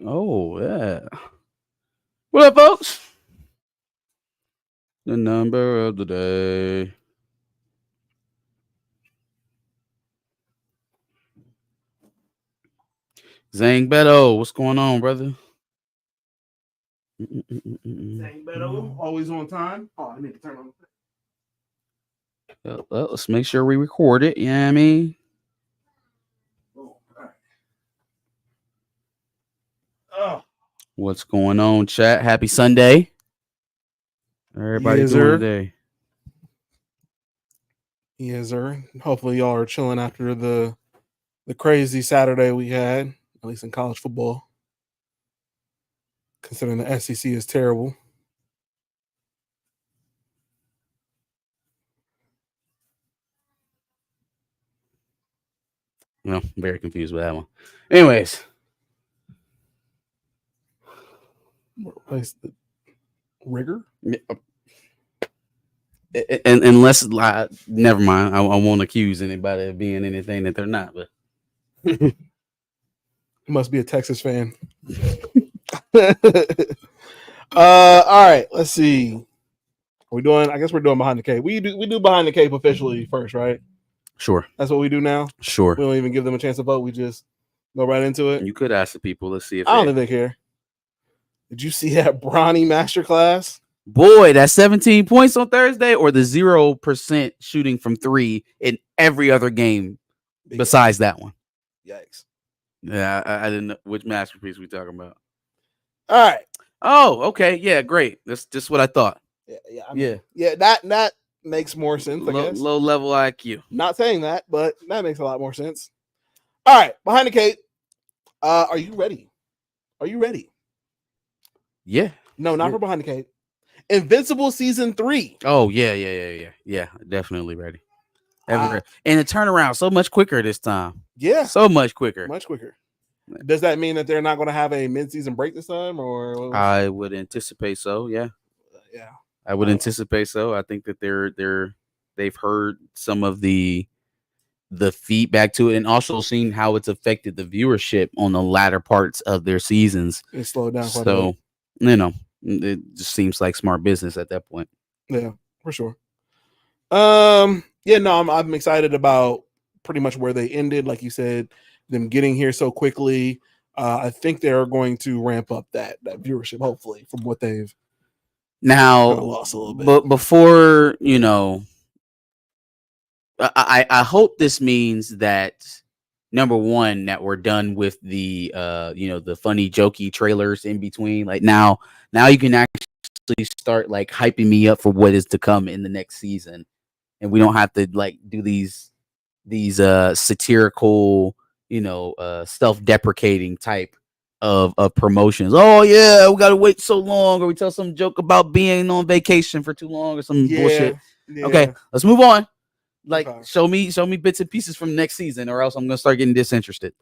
Oh, yeah. What up, folks? The number of the day. Zang Beto, what's going on, brother? Zang Beto, always on time. Oh, I need to turn on. Well, let's make sure we record it. You know what I mean? Oh, all right. Oh, What's going on, chat? Happy Sunday. Everybody yes, doing sir. today? Yes, sir. Hopefully, y'all are chilling after the crazy Saturday we had, at least in college football. Considering the SEC is terrible. No, I'm very confused with that one. Anyways, Replace the rigor. and unless never mind, I won't accuse anybody of being anything that they're not. But You must be a Texas fan. All right. Let's see. Are we doing? I guess we're doing behind the cape. We do behind the cape officially first, right? sure, That's what we do now. sure. We don't even give them a chance to vote. We just go right into it. You could ask the people. Let's see if I don't think they care. Did you see that Bronny masterclass? Boy, that 17 points on Thursday, or the 0% shooting from three in every other game besides that one. Yikes. Yeah, I didn't know which masterpiece we talking about. All right. Oh, okay. Yeah, great. That's just what I thought. Yeah. That makes more sense, I guess. Low level IQ. Not saying that, but that makes a lot more sense. All right. Behind the cape. Are you ready? Are you ready? Yeah. No, not for behind the cape. Invincible season 3. Oh, yeah. Definitely ready. And the turnaround so much quicker this time. Yeah. So much quicker. Much quicker. Does that mean that they're not going to have a mid-season break this time, or? I would anticipate so. Yeah. Yeah. I would anticipate so. I think that they've heard some of the feedback to it, and also seen how it's affected the viewership on the latter parts of their seasons. It slowed down quite a So, it just seems like smart business at that point. Yeah, for sure. Yeah, no, I'm excited about pretty much where they ended. Like you said, them getting here so quickly. I think they're going to ramp up that viewership, hopefully, from what they've now lost a little bit. But before I hope this means that number one, that we're done with the the funny jokey trailers in between. Like now you can actually start like hyping me up for what is to come in the next season, and we don't have to like do these satirical, self-deprecating type of promotions. Oh yeah, we gotta wait so long, or we tell some joke about being on vacation for too long, or some bullshit. Yeah. Okay, let's move on. Like, Okay. show me bits and pieces from next season, or else I'm gonna start getting disinterested.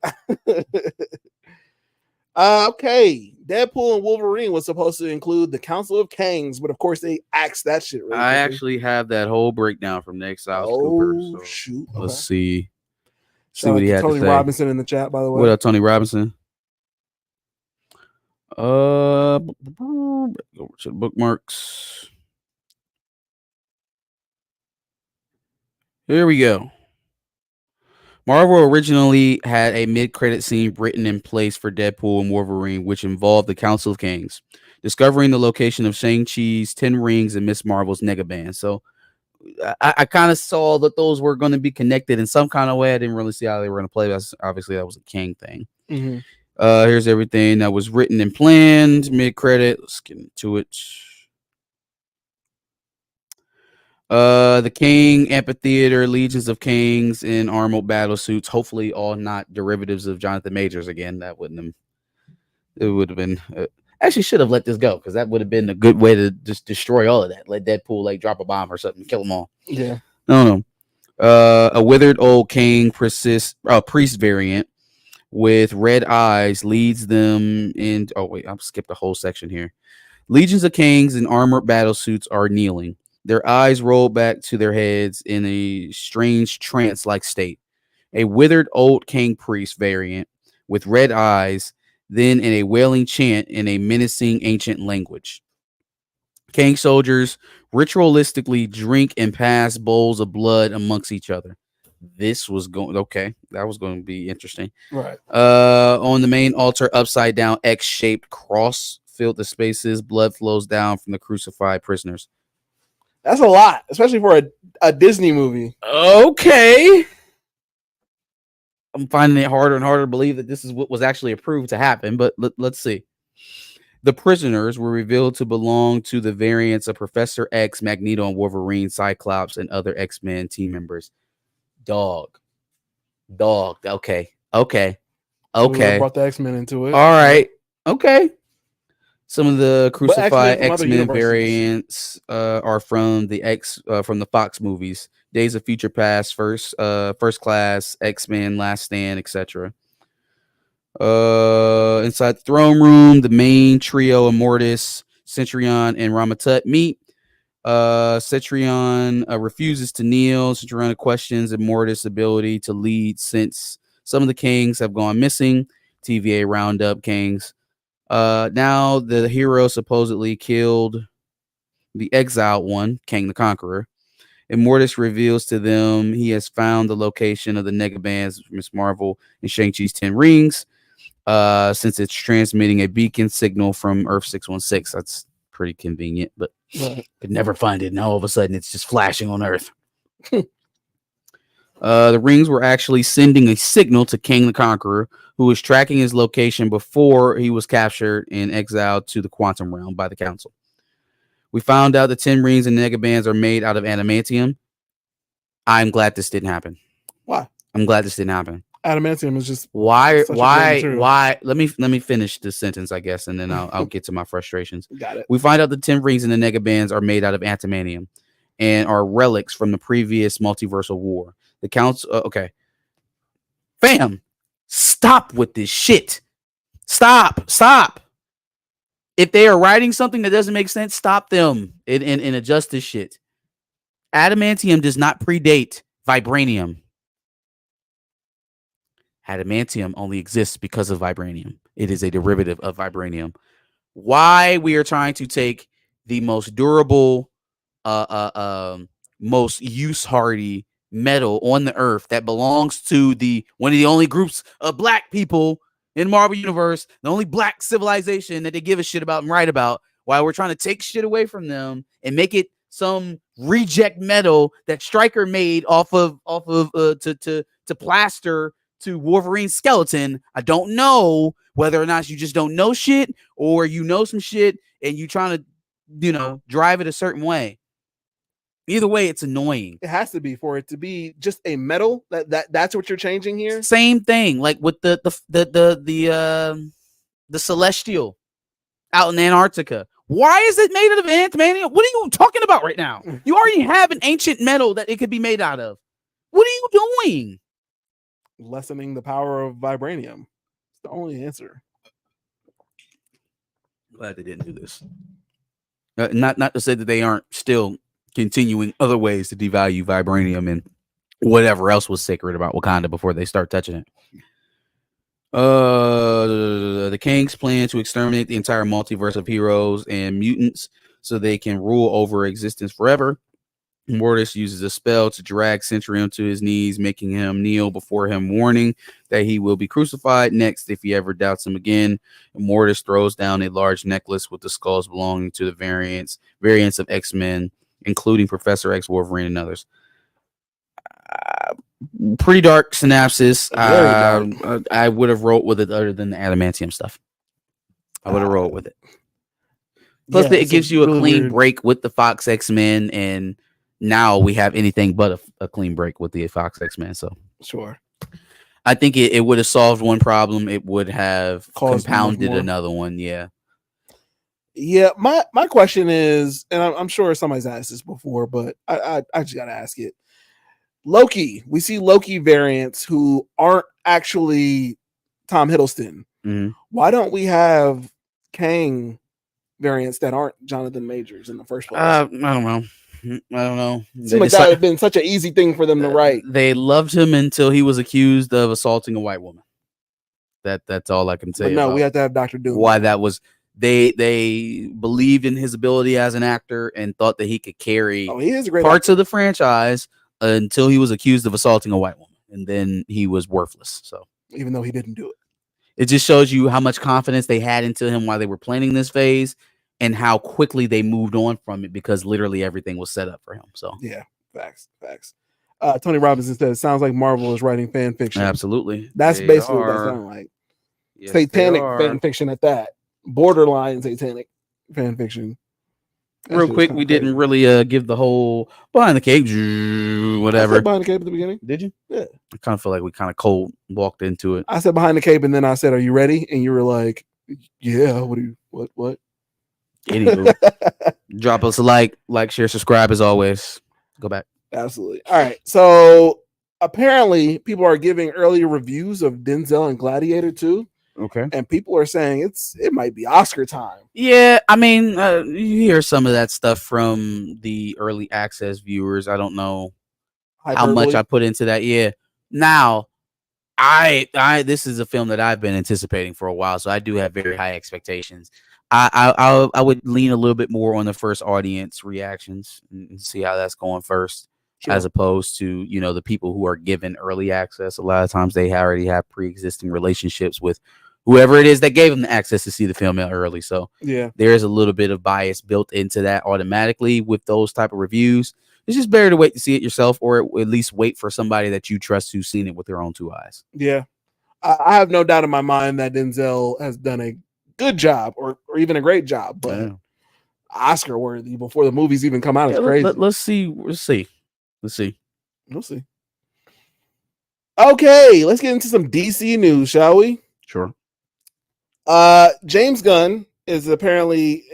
Okay, Deadpool and Wolverine was supposed to include the Council of Kangs, but of course they axed that shit. Really I quickly. actually have that whole breakdown from Nick South Cooper. So Shoot! let's see. Shout What out he to had Tony to say. Robinson in the chat, by the way. What up, Tony Robinson? Go to the bookmarks. Here we go. Marvel originally had a mid-credit scene written in place for Deadpool and Wolverine, which involved the Council of Kings, discovering the location of Shang-Chi's 10 Rings and Miss Marvel's Negaband. So I kind of saw that those were going to be connected in some kind of way. I didn't really see how they were going to play. Obviously, that was a King thing. Mm-hmm. Here's everything that was written and planned mid-credit. Let's get into it. The King Amphitheater, Legions of Kings in armored battle suits. Hopefully, all not derivatives of Jonathan Majors again. That wouldn't have. It would have been. Actually, should have let this go, because that would have been a good way to just destroy all of that. Let Deadpool like drop a bomb or something, kill them all. Yeah. No. A withered old King priest variant with red eyes leads them in. Oh wait, I've skipped a whole section here. Legions of Kings in armored battle suits are kneeling, their eyes rolled back to their heads in a strange trance-like state. A withered old king priest variant with red eyes then in a wailing chant in a menacing ancient language. Kang soldiers ritualistically drink and pass bowls of blood amongst each other. This was going okay. That was going to be interesting. Right. On the main altar, upside down X-shaped cross filled the spaces. Blood flows down from the crucified prisoners. That's a lot, especially for a Disney movie. Okay. I'm finding it harder and harder to believe that this is what was actually approved to happen, but let's see. The prisoners were revealed to belong to the variants of Professor X, Magneto, and Wolverine, Cyclops, and other X-Men team members. Dog. Okay. I brought the X-Men into it. All right. Okay. Some of the crucified X-Men from other X-Men universes. variants are from the Fox movies, Days of Future Past, First Class, X-Men, Last Stand, etc. Inside the throne room, the main trio of Mortis, Centurion, and Ramatut meet. Centurion refuses to kneel. Centurion questions Immortus' ability to lead since some of the kings have gone missing. TVA roundup kings. Now the hero supposedly killed the exiled one, Kang the Conqueror. Immortus reveals to them he has found the location of the Negabands, Miss Marvel, and Shang-Chi's 10 rings. Since it's transmitting a beacon signal from Earth 616. That's pretty convenient, but could never find it. Now all of a sudden it's just flashing on Earth. The rings were actually sending a signal to Kang the Conqueror, who was tracking his location before he was captured and exiled to the quantum realm by the council. We found out the 10 rings and negabands are made out of adamantium. I'm glad this didn't happen. Why? I'm glad this didn't happen. Adamantium is just why let me finish this sentence, I guess, and then I'll get to my frustrations. Got it. We find out the 10 rings and the negabands are made out of adamantium and are relics from the previous multiversal war. The council okay. Fam, stop with this shit. Stop. If they are writing something that doesn't make sense, stop them and adjust this shit. Adamantium does not predate vibranium. Adamantium only exists because of vibranium. It is a derivative of vibranium. Why we are trying to take the most durable, most use-hardy metal on the earth that belongs to one of the only groups of black people in Marvel Universe, the only black civilization that they give a shit about and write about, while we're trying to take shit away from them and make it some reject metal that Stryker made to plaster to Wolverine's skeleton. I don't know whether or not you just don't know shit or you know some shit and you trying to, drive it a certain way. Either way, it's annoying. It has to be for it to be just a metal. That's what you're changing here. Same thing, like with the Celestial out in Antarctica. Why is it made out of adamantium? What are you talking about right now? You already have an ancient metal that it could be made out of. What are you doing? Lessening the power of vibranium. It's the only answer. Glad they didn't do this. Not to say that they aren't still continuing other ways to devalue vibranium and whatever else was sacred about Wakanda before they start touching it. The Kangs plan to exterminate the entire multiverse of heroes and mutants so they can rule over existence forever. Mortis uses a spell to drag Centurion to his knees, making him kneel before him, warning that he will be crucified next if he ever doubts him again. Mortis throws down a large necklace with the skulls belonging to the variants of X-Men, including Professor X, Wolverine, and others. Pretty dark synopsis. I would have wrote with it other than the adamantium stuff. I would have wrote with it. Plus, it gives you a clean break with the Fox X-Men, and now we have anything but a clean break with the Fox X-Men. So sure, I think it would have solved one problem. It would have compounded another one. Yeah. My question is, and I'm sure somebody's asked this before, but I just gotta ask it. Loki, we see Loki variants who aren't actually Tom Hiddleston. Mm-hmm. Why don't we have Kang variants that aren't Jonathan Majors in the first place? I don't know. Seems like that would have been such an easy thing for them to write. They loved him until he was accused of assaulting a white woman. That's all I can say. But no, about we have to have Dr. Doom. why that was. They believed in his ability as an actor and thought that he could carry he is a great parts actor. of the franchise until he was accused of assaulting a white woman, and then he was worthless. So even though he didn't do it. It just shows you how much confidence they had into him while they were planning this phase and how quickly they moved on from it because literally everything was set up for him. So yeah, facts. Tony Robinson says, sounds like Marvel is writing fan fiction. Absolutely. That's basically what that sounds like. Yes, satanic fan fiction at that. Borderline satanic fan fiction. Real quick, we didn't really give the whole behind the cape, whatever. I said behind the cape at the beginning. Did you? Yeah. I kind of feel like we kind of cold walked into it. I said behind the cape, and then I said, "Are you ready?" And you were like, "Yeah." What? Anywho, drop us a like, share, subscribe as always. Go back. Absolutely. All right. So apparently, people are giving early reviews of Denzel and Gladiator 2. Okay. And people are saying it might be Oscar time. Yeah, I mean, you hear some of that stuff from the early access viewers. I don't know how much I put into that. Yeah. Now, I this is a film that I've been anticipating for a while, so I do have very high expectations. I would lean a little bit more on the first audience reactions and see how that's going first, as opposed to the people who are given early access. A lot of times they already have pre-existing relationships with whoever it is that gave them the access to see the film early. So yeah, there is a little bit of bias built into that automatically with those type of reviews. It's just better to wait to see it yourself, or at least wait for somebody that you trust who's seen it with their own two eyes. Yeah, I have no doubt in my mind that Denzel has done a good job, or even a great job, but Oscar worthy before the movies even come out is crazy. Let's see. We'll see. Okay, let's get into some DC news, shall we? Sure. James Gunn is apparently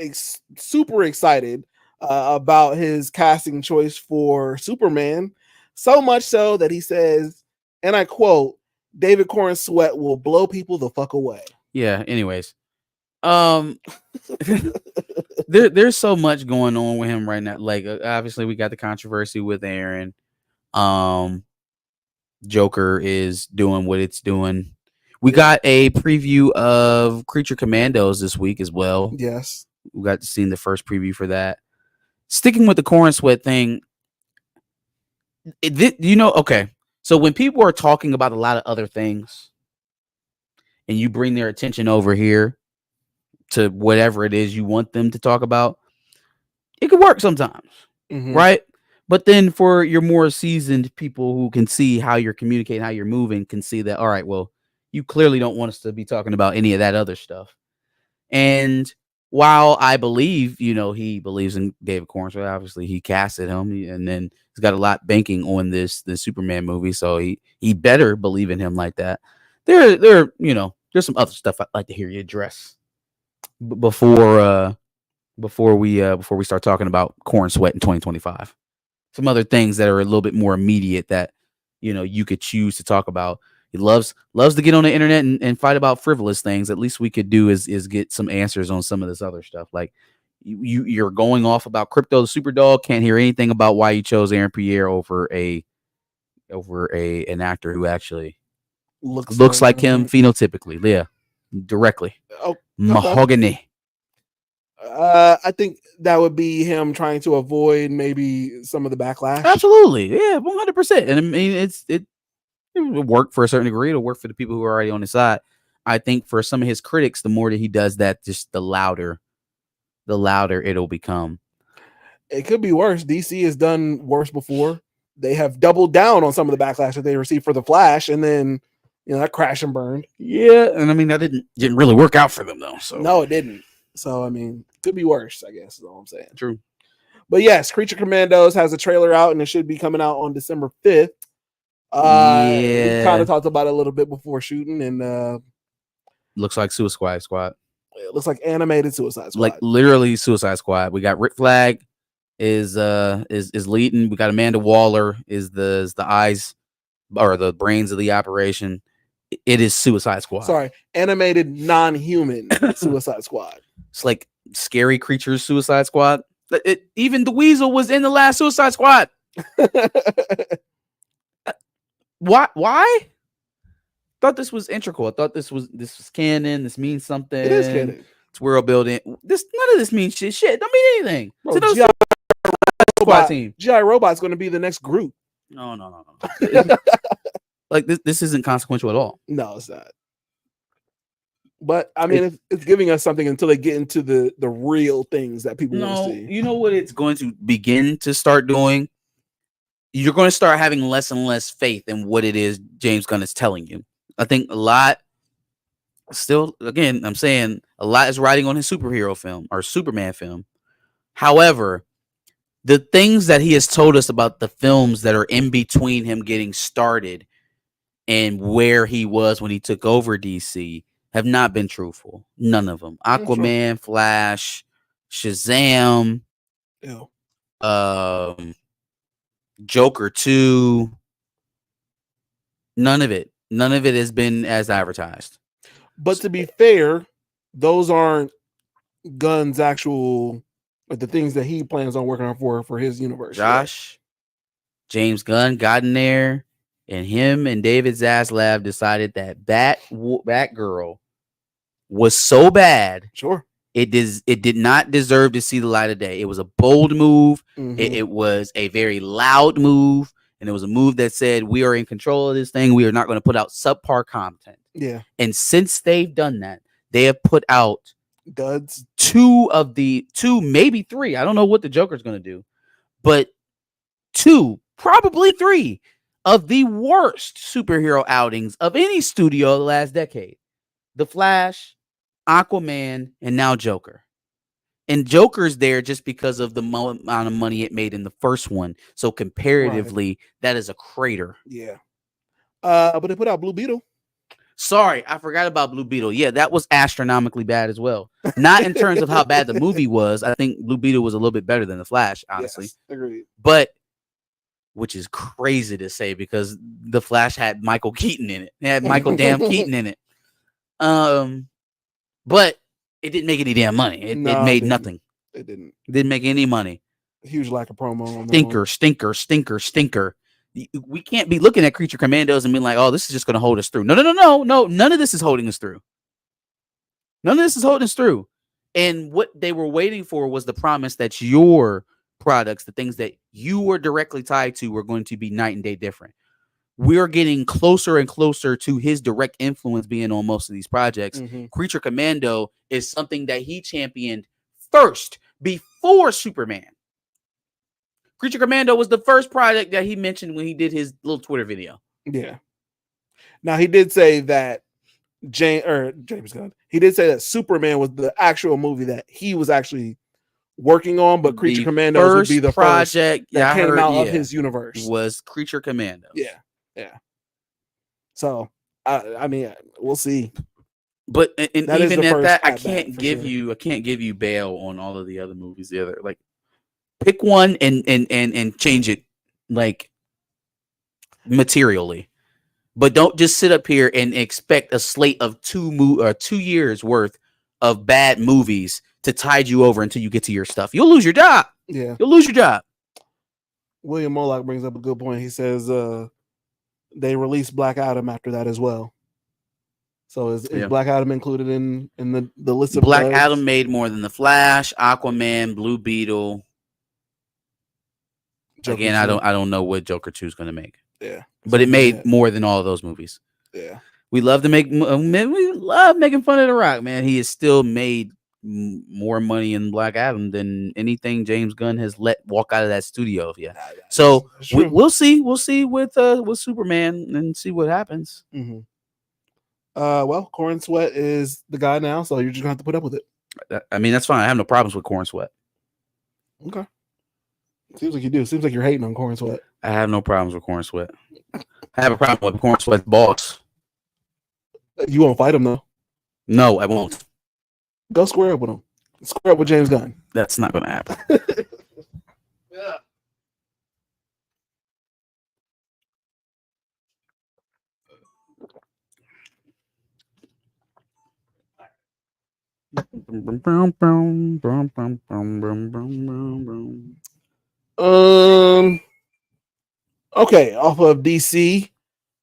super excited about his casting choice for Superman, so much so that he says, and I quote, David Corn Sweat will blow people the fuck away. Yeah, anyways. There's so much going on with him right now. Like, obviously we got the controversy with Aaron. Joker is doing what it's doing. We got a preview of Creature Commandos this week as well. Yes. We got to see the first preview for that. Sticking with the Corn Sweat thing, okay. So when people are talking about a lot of other things and you bring their attention over here to whatever it is you want them to talk about, it could work sometimes, right? But then for your more seasoned people who can see how you're communicating, how you're moving, can see that, all right, well, you clearly don't want us to be talking about any of that other stuff. And while I believe, he believes in David Corn, so obviously he casted him, and then he's got a lot banking on this Superman movie, so he better believe in him like that. There's some other stuff I'd like to hear you address before we start talking about Corn Sweat in 2025. Some other things that are a little bit more immediate that you could choose to talk about. He loves to get on the internet and fight about frivolous things. At least we could do is get some answers on some of this other stuff. Like you're going off about Crypto the Superdog. Can't hear anything about why you chose Aaron Pierre over an actor who actually looks like him phenotypically. Yeah, directly. Oh, mahogany. I think that would be him trying to avoid maybe some of the backlash. Absolutely, yeah, 100%. And I mean, it will work for a certain degree. It'll work for the people who are already on his side. I think for some of his critics, the more that he does that, just the louder it'll become. It could be worse. DC has done worse before. They have doubled down on some of the backlash that they received for The Flash, and then that crash and burned. Yeah, and I mean that didn't really work out for them though. So no, it didn't. So I mean, could be worse. I guess is all I'm saying. True. But yes, Creature Commandos has a trailer out, and it should be coming out on December 5th. We kind of talked about it a little bit before shooting, and looks like Suicide Squad. It looks like animated Suicide Squad, like literally Suicide Squad. We got Rick Flag is leading. We got Amanda Waller is the eyes or the brains of the operation. It is Suicide Squad. Sorry, animated non-human Suicide Squad. It's like Scary Creatures Suicide Squad. Even the Weasel was in the last Suicide Squad. Why? Thought this was integral. I thought this was canon. This means something. It is canon. It's world building. This none of this means shit. Shit don't mean anything. Bro, To those GI squad Robot, team. GI Robot's going to be the next group. No. Like this isn't consequential at all. No, it's not. But I mean, it's giving us something until they get into the real things that people want to see. You know what it's going to begin to start doing? You're going to start having less and less faith in what it is James Gunn is telling you. I think a lot, still, again, I'm saying a lot is riding on his superhero film or Superman film. However, the things that he has told us about the films that are in between him getting started and where he was when he took over DC have not been truthful. None of them. Aquaman, Flash, Shazam, Joker 2. None of it has been as advertised. But to be fair, those aren't Gunn's actual, like the things that he plans on working on for his universe. Josh, James Gunn got in there, and him and David Zaslav decided that Batgirl was so bad. Sure. It did not deserve to see the light of day. It was a bold move. Mm-hmm. It was a very loud move. And it was a move that said, we are in control of this thing. We are not going to put out subpar content. Yeah. And since they've done that, they have put out duds. Two, maybe three. I don't know what the Joker's going to do. But 2, probably 3 of the worst superhero outings of any studio of the last decade. The Flash, Aquaman, and now Joker. And Joker's there just because of the amount of money it made in the first one. So comparatively, that is a crater. Yeah. But they put out Blue Beetle. Sorry, I forgot about Blue Beetle. Yeah, that was astronomically bad as well. Not in terms of how bad the movie was. I think Blue Beetle was a little bit better than The Flash, honestly. Yes, agreed. But, which is crazy to say because The Flash had Michael Keaton in it. It had Michael damn Keaton in it. But it didn't make any damn money. It made nothing. It didn't. It didn't make any money. Huge lack of promo. On Stinker. We can't be looking at Creature Commandos and being like, oh, this is just going to hold us through. No. None of this is holding us through. None of this is holding us through. And what they were waiting for was the promise that your products, the things that you were directly tied to, were going to be night and day different. We're getting closer and closer to his direct influence being on most of these projects. Mm-hmm. Creature Commando is something that he championed first before Superman. Creature Commando was the first project that he mentioned when he did his little Twitter video. Yeah. Now he did say that James Gunn. He did say that Superman was the actual movie that he was actually working on, but Creature Commandos would be the project first that came out of his universe. Was Creature Commandos. Yeah. So I mean, we'll see. But and that even at that, I can't give you bail on all of the other movies. The other, like, pick one and change it, like, materially. But don't just sit up here and expect a slate of 2 years worth of bad movies to tide you over until you get to your stuff. You'll lose your job. Yeah, you'll lose your job. William Moloch brings up a good point. He says they released Black Adam after that as well. So is Black Adam included in the list of Black Adam made more than The Flash, Aquaman, Blue Beetle. Joker Again, 2. I don't know what Joker 2 is going to make. Yeah, but it made more than all of those movies. Yeah, we love making fun of The Rock, man. He has still made more money in Black Adam than anything James Gunn has let walk out of that studio. Yeah, so we'll see with Superman and see what happens. Mm-hmm. Well, Corn Sweat is the guy now, so you're just gonna have to put up with it. I mean, that's fine. I have no problems with Corn Sweat. Okay. Seems like you do. Seems like you're hating on Corn Sweat. I have no problems with Corn Sweat. I have a problem with Corn Sweat's boss. You won't fight him though. No, I won't. Go square up with him. Square up with James Gunn. That's not going to happen. Yeah. Okay, off of DC,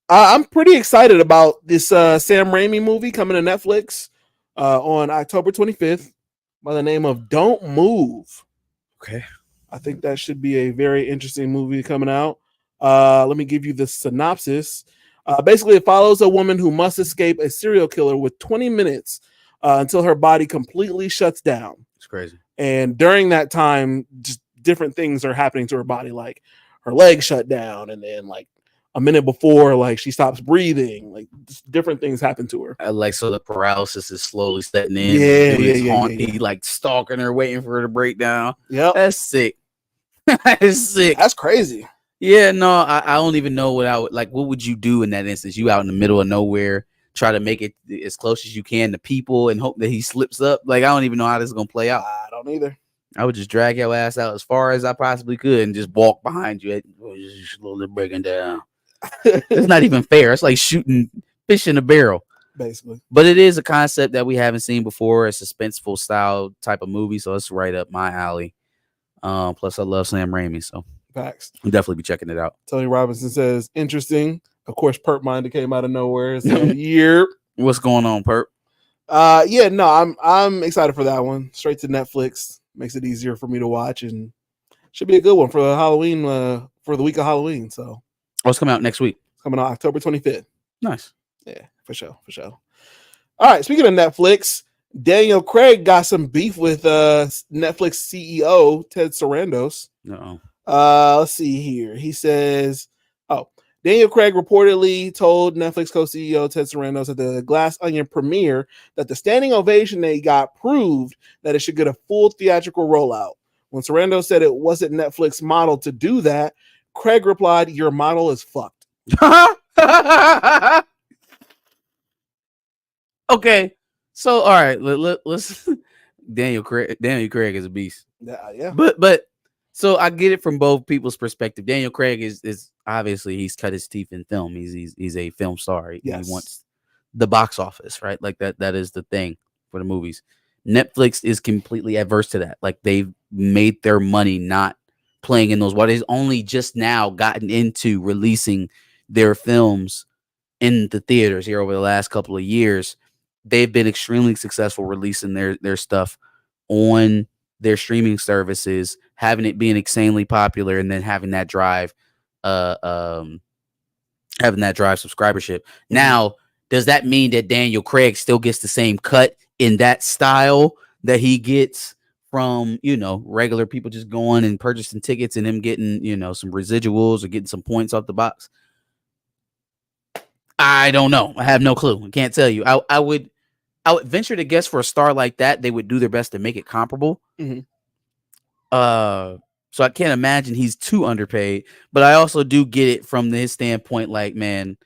I'm pretty excited about this Sam Raimi movie coming to Netflix on October 25th by the name of Don't Move. Okay. I think that should be a very interesting movie coming out. Let me give you the synopsis. Basically, it follows a woman who must escape a serial killer with 20 minutes until her body completely shuts down. It's crazy. And during that time, just different things are happening to her body, like her legs shut down, and then like a minute before, like she stops breathing, like different things happen to her. Like, so the paralysis is slowly setting in. Yeah, Dude yeah, is yeah, yeah, yeah. he like stalking her, waiting for her to break down. Yep, That's sick. That's sick. that's crazy. Yeah, no, I don't even know what I would like. What would you do in that instance? You out in the middle of nowhere, try to make it as close as you can to people and hope that he slips up. Like, I don't even know how this is gonna play out. I don't either. I would just drag your ass out as far as I possibly could and just walk behind you, just slowly breaking down. It's not even fair. It's like shooting fish in a barrel. Basically, But it is a concept that we haven't seen before, a suspenseful style type of movie, so it's right up my alley. Plus I love Sam Raimi, so facts. I'll definitely be checking it out. Tony Robinson says, interesting. Of course, Perp Minder came out of nowhere. It's a year. What's going on, Perp? Yeah, no, I'm excited for that one. Straight to Netflix makes it easier for me to watch, and should be a good one for the Halloween, for the week of Halloween. So What's coming out next week? it's coming out October 25th. Nice. Yeah, for sure, for sure. All right, speaking of Netflix, Daniel Craig got some beef with Netflix CEO Ted Sarandos. Uh-oh. Let's see here. He says, "Oh, Daniel Craig reportedly told Netflix co-CEO Ted Sarandos at the Glass Onion premiere that the standing ovation they got proved that it should get a full theatrical rollout. When Sarandos said it wasn't Netflix model to do that, Craig replied, 'Your model is fucked.'" Okay. So all right, let's Daniel Craig is a beast. Yeah. But so I get it from both people's perspective. Daniel Craig is obviously he's cut his teeth in film. He's a film star. He Yes. wants the box office, right? Like that is the thing for the movies. Netflix is completely adverse to that. Like they've made their money not playing in those waters. Only just now gotten into releasing their films in the theaters here over the last couple of years. They've been extremely successful releasing their stuff on their streaming services, having it being insanely popular, and then having that drive subscribership. Now, does that mean that Daniel Craig still gets the same cut in that style that he gets from, regular people just going and purchasing tickets and him getting, some residuals or getting some points off the box? I don't know. I have no clue. I can't tell you. I would venture to guess for a star like that, they would do their best to make it comparable. Mm-hmm. So I can't imagine he's too underpaid, but I also do get it from his standpoint. Like, man,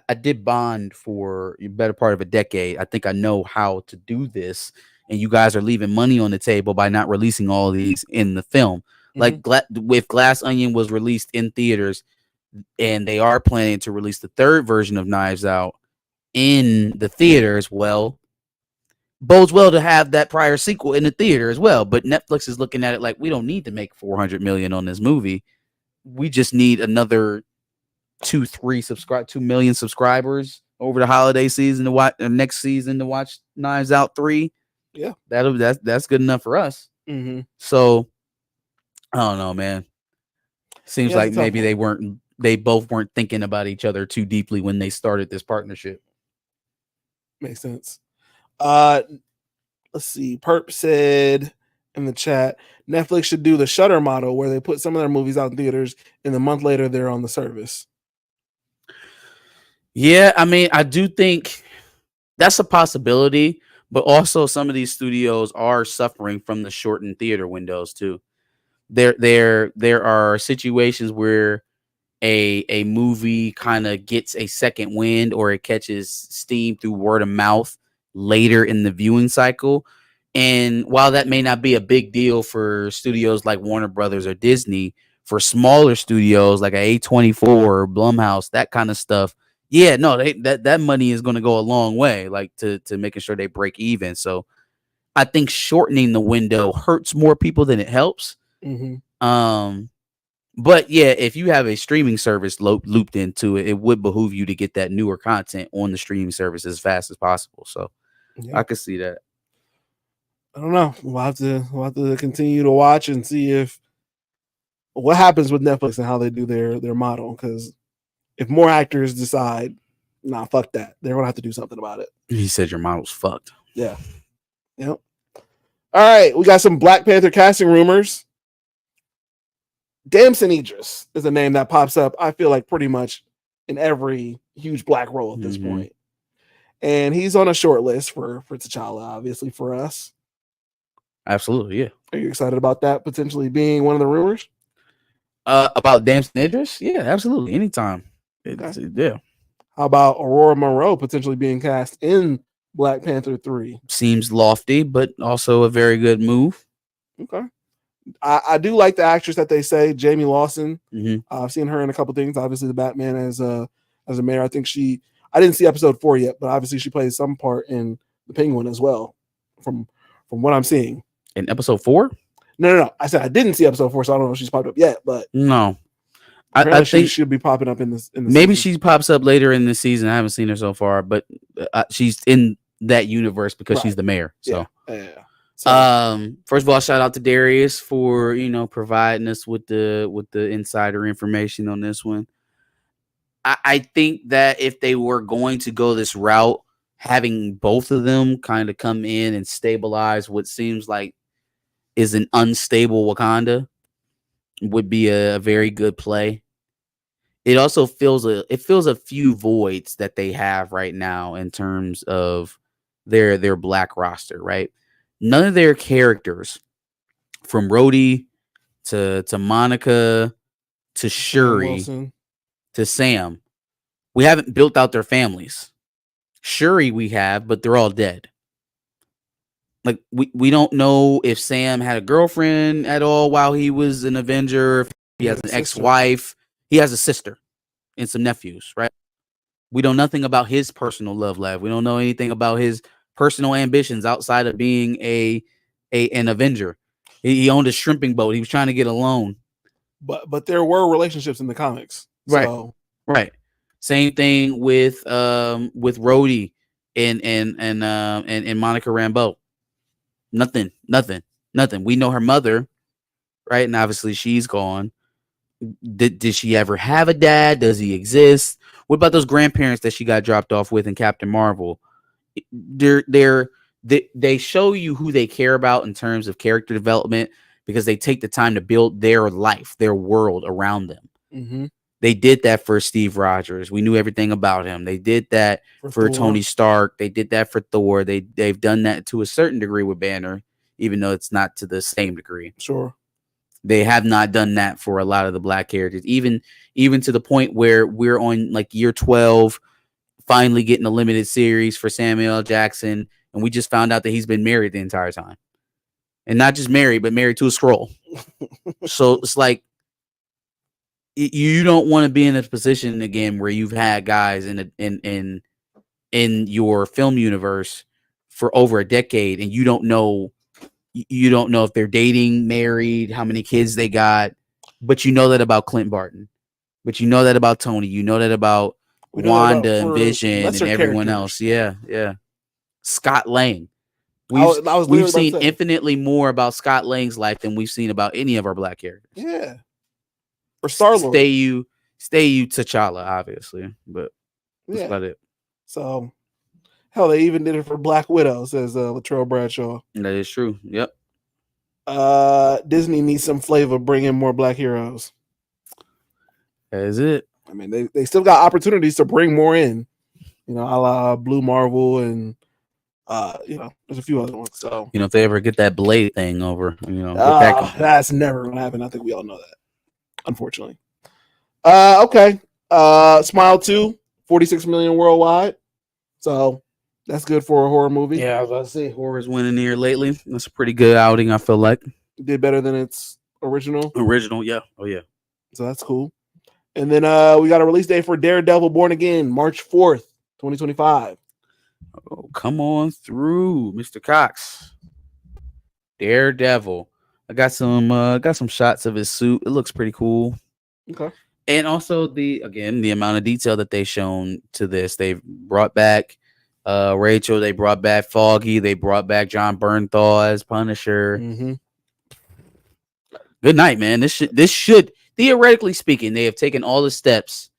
I did Bond for a better part of a decade. I think I know how to do this, and you guys are leaving money on the table by not releasing all of these in the film. Like, if Glass Onion was released in theaters, and they are planning to release the third version of Knives Out in the theaters, well, bodes well to have that prior sequel in the theater as well. But Netflix is looking at it like, we don't need to make $400 million on this movie. We just need another 2 million subscribers over the holiday season to watch next season to watch Knives Out 3. Yeah, that's good enough for us. Mm-hmm. So I don't know, man. Seems Yeah, like it's a tough maybe one. they both weren't thinking about each other too deeply when they started this partnership. Makes sense. Let's see. Perp said in the chat, Netflix should do the Shutter model where they put some of their movies out in theaters and a month later they're on the service. Yeah, I mean, I do think that's a possibility, but also some of these studios are suffering from the shortened theater windows too. There are situations where a movie kind of gets a second wind or it catches steam through word of mouth later in the viewing cycle. And while that may not be a big deal for studios like Warner Brothers or Disney, for smaller studios like a A24 or Blumhouse, that kind of stuff, yeah, no, that money is going to go a long way, like to making sure they break even. So I think shortening the window hurts more people than it helps. Mm-hmm. But yeah, if you have a streaming service looped into it, it would behoove you to get that newer content on the streaming service as fast as possible. So Yeah. I could see that. I don't know. We'll have to continue to watch and see if what happens with Netflix and how they do their model. Because if more actors decide, nah, fuck that, they're gonna have to do something about it. He said your model's fucked. Yeah. Yep. All right, we got some Black Panther casting rumors. Damson Idris is a name that pops up, I feel like, pretty much in every huge black role at this point. And he's on a short list for T'Challa, obviously, for us. Absolutely, yeah. Are you excited about that potentially being one of the rumors? About Damson Idris? Yeah, absolutely. Anytime. Okay. Yeah. How about Aurora Monroe potentially being cast in Black Panther 3? Seems lofty, but also a very good move. Okay. I do like the actress that they say, Jamie Lawson. Mm-hmm. I've seen her in a couple things. Obviously, the Batman as a mayor. I think I didn't see episode 4 yet, but obviously she plays some part in the Penguin as well, from what I'm seeing. In episode 4? No. I said I didn't see episode 4, so I don't know if she's popped up yet. But no, I think she'll be popping up in this. Maybe she pops up later in the season. I haven't seen her so far, but she's in that universe because she's the mayor. So. Yeah. So, first of all, shout out to Darius for providing us with the insider information on this one. I think that if they were going to go this route, having both of them kind of come in and stabilize what seems like is an unstable Wakanda would be a very good play. It also fills a few voids that they have right now in terms of their black roster, right? None of their characters, from Rhodey to Monica to Shuri to Sam, we haven't built out their families. Shuri we have, but they're all dead. Like we don't know if Sam had a girlfriend at all while he was an Avenger. If he has an ex-wife. He has a sister and some nephews, right? We know nothing about his personal love life. We don't know anything about his personal ambitions outside of being an Avenger. He owned a shrimping boat. He was trying to get a loan. But there were relationships in the comics. Right. So. Right. Same thing with Rhodey and Monica Rambeau. Nothing. We know her mother, right? And obviously she's gone. Did she ever have a dad? Does he exist? What about those grandparents that she got dropped off with in Captain Marvel? They show you who they care about in terms of character development because they take the time to build their life, their world around them. Mm-hmm. They did that for Steve Rogers. We knew everything about him. They did that for Tony Stark. They did that for Thor. They've done that to a certain degree with Banner, even though it's not to the same degree. Sure. They have not done that for a lot of the black characters, even to the point where we're on like year 12, finally getting a limited series for Samuel L. Jackson, and we just found out that he's been married the entire time. And not just married, but married to a Skrull. So it's like, you don't want to be in a position again where you've had guys in your film universe for over a decade and you don't know if they're dating, married, how many kids they got, but you know that about Clint Barton, but you know that about Tony, you know that about Wanda and Vision and everyone else. Yeah. Scott Lang. We've seen infinitely more about Scott Lang's life than we've seen about any of our black characters. Yeah. Or Star-Lord. Stay you T'Challa, obviously, but that's about it. So, hell, they even did it for Black Widow, says Latrell Bradshaw. That is true. Yep. Disney needs some flavor. Bring in more black heroes. That is it. I mean, they still got opportunities to bring more in. A la Blue Marvel and there's a few other ones. So if they ever get that Blade thing over, that's never gonna happen. I think we all know that. Unfortunately. Okay. Smile 2, 46 million worldwide. So that's good for a horror movie. Yeah, I was about to say horror's winning here lately. That's a pretty good outing, I feel like. Did better than its original. Yeah. Oh yeah. So that's cool. And then we got a release date for Daredevil Born Again, March 4th, 2025. Oh, come on through, Mr. Cox. Daredevil. I got some shots of his suit. It looks pretty cool. Okay. And also the amount of detail that they've shown to this. They've brought back Rachel, they brought back Foggy, they brought back John Bernthal as Punisher. Mm-hmm. Good night, man. This should theoretically speaking, they have taken all the steps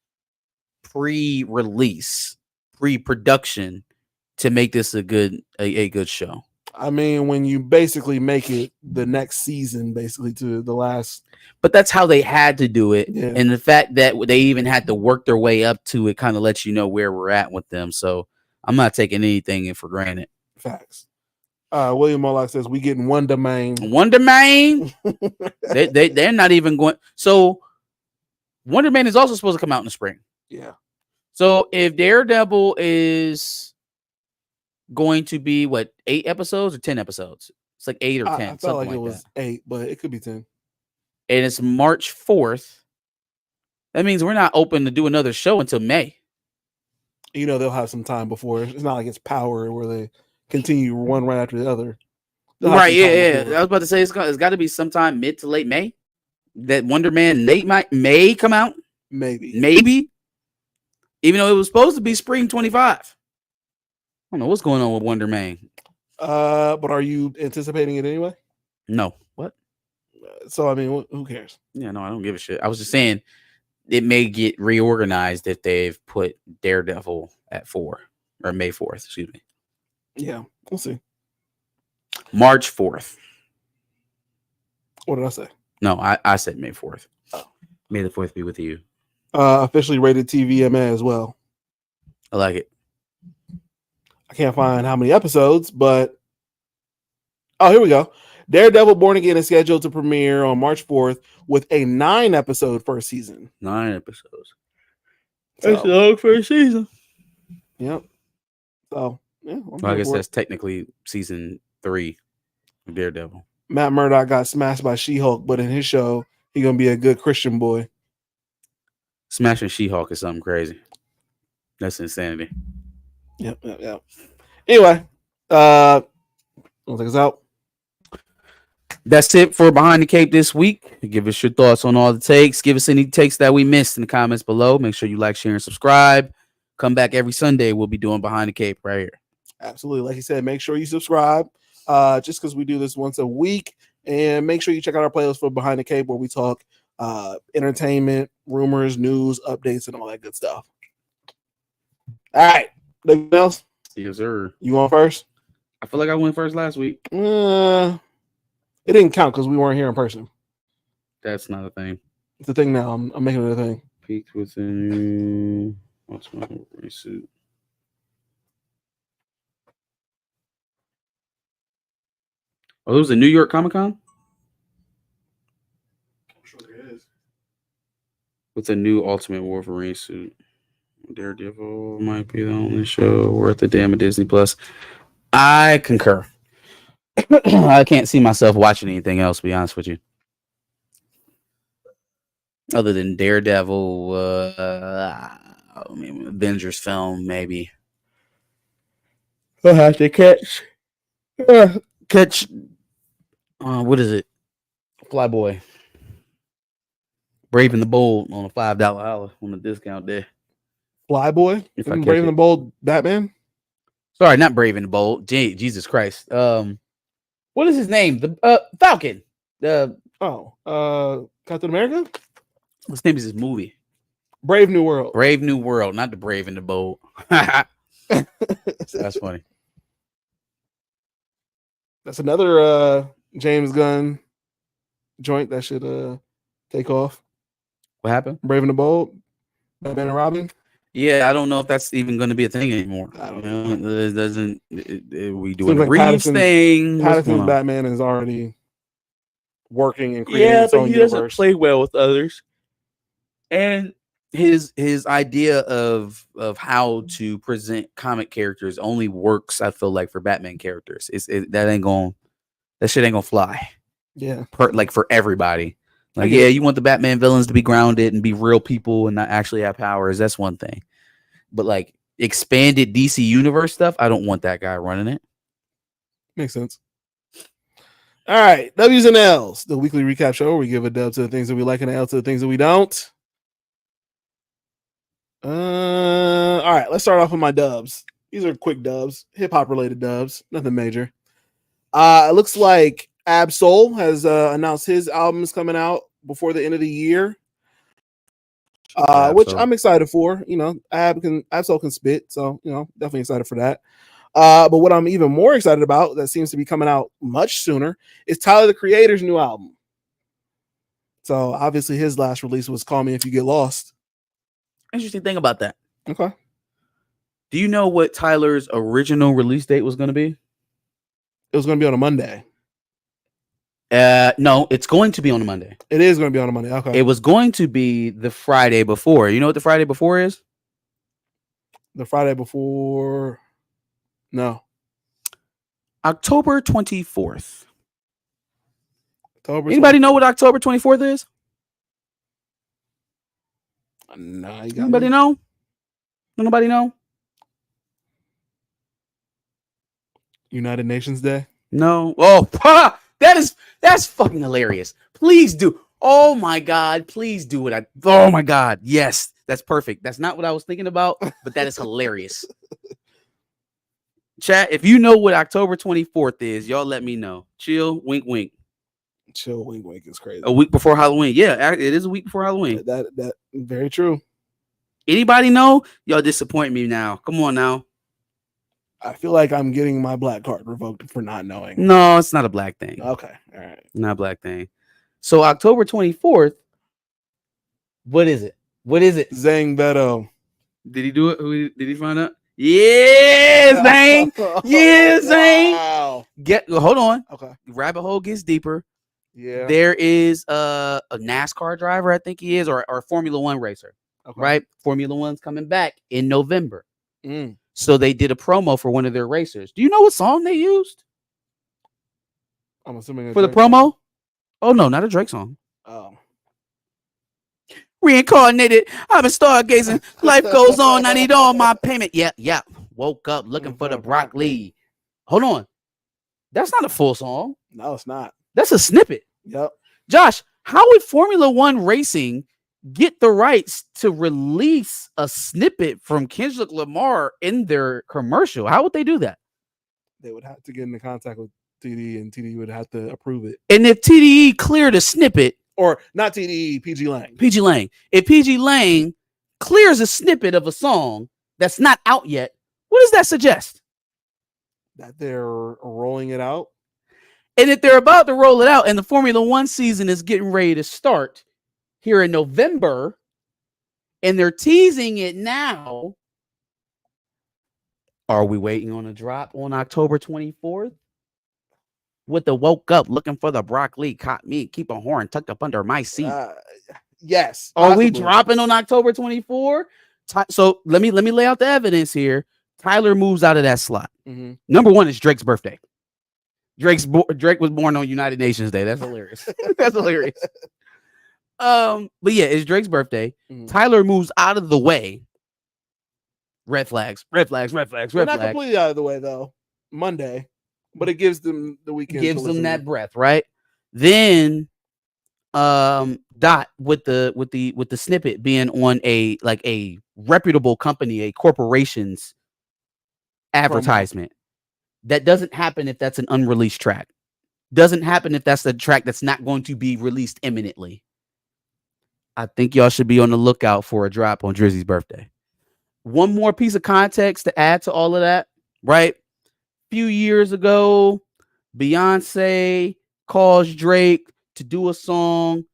pre-release, pre-production to make this a good show. I mean, when you basically make it the next season, basically to the last. But that's how they had to do it. Yeah. And the fact that they even had to work their way up to it kind of lets you know where we're at with them. So I'm not taking anything for granted. Facts. William Moloch says we getting one domain. Wonder Man. they're not even going. So Wonder Man is also supposed to come out in the spring. Yeah. So if Daredevil is going to be 8 episodes or 10 episodes? It's like 8 or 10. I felt like it was 8, but it could be 10. And it's March 4th. That means we're not open to do another show until May. You know, they'll have some time before. It's not like it's Power where they continue one right after the other. Right, yeah. I was about to say it's got to be sometime mid to late May that Wonder Man may come out. Maybe. Even though it was supposed to be spring 25. I don't know what's going on with Wonder Man. But are you anticipating it anyway? No. What? So, I mean, who cares? Yeah, no, I don't give a shit. I was just saying it may get reorganized if they've put Daredevil at 4 or May 4th, excuse me. Yeah, we'll see. March 4th. What did I say? No, I said May 4th. Oh. May the 4th be with you. Officially rated TVMA as well. I like it. I can't find how many episodes, but here we go. Daredevil Born Again is scheduled to premiere on March 4th with a 9-episode first season. 9 episodes. That's a long first season. Yep. So, yeah. I guess that's technically season 3 of Daredevil. Matt Murdock got smashed by She-Hulk, but in his show, he's going to be a good Christian boy. Smashing She-Hulk is something crazy. That's insanity. Yep. Anyway, want to take us out? That's it for Behind the Cape this week. Give us your thoughts on all the takes. Give us any takes that we missed in the comments below. Make sure you like, share, and subscribe. Come back every Sunday. We'll be doing Behind the Cape right here. Absolutely. Like you said, make sure you subscribe just because we do this once a week. And make sure you check out our playlist for Behind the Cape where we talk entertainment, rumors, news, updates, and all that good stuff. All right. Anything else? Yes, sir. You going first? I feel like I went first last week. It didn't count because we weren't here in person. That's not a thing. It's a thing now. I'm making it a thing. Peaked with a new suit. Oh, it was a New York Comic Con? I'm sure there is. With a new Ultimate Wolverine suit. Daredevil might be the only show worth a damn at Disney Plus. I concur. I can't see myself watching anything else, to be honest with you. Other than Daredevil, Avengers film, maybe. I'll have to catch. What is it? Flyboy. Brave and the Bold on a $5 hour on the discount day. Flyboy? Brave and the Bold Batman? Sorry, not Brave and the Bold. Jesus Christ. What is his name? The Falcon. Captain America? What's the name of his movie? Brave New World. Brave New World, not the Brave and the Bold. That's funny. That's another James Gunn joint that should take off. What happened? Brave and the Bold, Batman and Robin. Yeah, I don't know if that's even going to be a thing anymore. I don't know. It doesn't. We doing like a Reeves thing. Pattinson's Batman is already working and creating its own universe. Doesn't play well with others. And his idea of how to present comic characters only works, I feel like, for Batman characters. That shit ain't gonna fly. Yeah. For everybody. Like, yeah, you want the Batman villains to be grounded and be real people and not actually have powers. That's one thing. But like expanded DC universe stuff, I don't want that guy running it. Makes sense. All right. W's and L's, the weekly recap show where we give a dub to the things that we like and an L to the things that we don't. All right, let's start off with my dubs. These are quick dubs, hip hop related dubs, nothing major. It looks like Absol has announced his album is coming out before the end of the year, which I'm excited for. You know, Absol can spit, so you know, definitely excited for that. But what I'm even more excited about that seems to be coming out much sooner is Tyler the Creator's new album. So obviously his last release was Call Me If You Get Lost. Interesting thing about that. Okay. Do you know what Tyler's original release date was going to be? It was going to be on a Monday. No, it's going to be on a Monday. It is going to be on a Monday. Okay. It was going to be the Friday before. You know what the Friday before is? The Friday before. No. October 24th. October. Anybody know what October 24th is? No. Anybody know? Nobody know? United Nations Day. No. Oh, that's fucking hilarious. Please do. Oh my God. Please do what oh my God. Yes. That's perfect. That's not what I was thinking about, but that is hilarious. Chat, if you know what October 24th is, y'all let me know. Chill, wink, wink. Chill, wink, wink is crazy. A week before Halloween. Yeah, it is a week before Halloween. That very true. Anybody know? Y'all disappoint me now. Come on now. I feel like I'm getting my black card revoked for not knowing. No, it's not a black thing. Okay. All right. Not a black thing. So October 24th. What is it? What is it? Zang Beto. Did he do it? Did he find out? Yeah, Zang. Yeah, Zang. Wow. Hold on. Okay. Rabbit hole gets deeper. Yeah. There is a NASCAR driver, I think he is, or a Formula One racer. Okay. Right? Formula One's coming back in November. So they did a promo for one of their racers. Do you know what song they used? I'm assuming for the promo. Song? Oh no, not a Drake song. Oh. Reincarnated. I've been stargazing. Life goes on. I need all my payment. Yeah. Woke up looking for the broccoli. Hold on. That's not a full song. No, it's not. That's a snippet. Yep. Josh, how would Formula One Racing get the rights to release a snippet from Kendrick Lamar in their commercial? How would they do that? They would have to get into contact with TDE, and TDE would have to approve it. And if TDE cleared a snippet, or not TDE, PG Lang. PG Lang. If PG Lang clears a snippet of a song that's not out yet, what does that suggest? That they're rolling it out. And if they're about to roll it out and the Formula One season is getting ready to start here in November, and they're teasing it now, are we waiting on a drop on October 24th? With the woke up looking for the broccoli, caught me, keep a horn tucked up under my seat. Yes. Are possibly. We dropping on October 24? So let me lay out the evidence here. Tyler moves out of that slot. Number one is Drake's birthday. Drake was born on United Nations Day. That's hilarious. That's hilarious. But yeah, it's Drake's birthday. Tyler moves out of the way. Red flags. Not completely out of the way though. Monday. But it gives them the weekend. Gives them that breath, right? Then Dot with the snippet being on a reputable company, a corporation's advertisement. That doesn't happen if that's an unreleased track. Doesn't happen if that's the track that's not going to be released imminently. I think y'all should be on the lookout for a drop on Drizzy's birthday. One more piece of context to add to all of that, right? Few years ago, Beyonce calls Drake to do a song.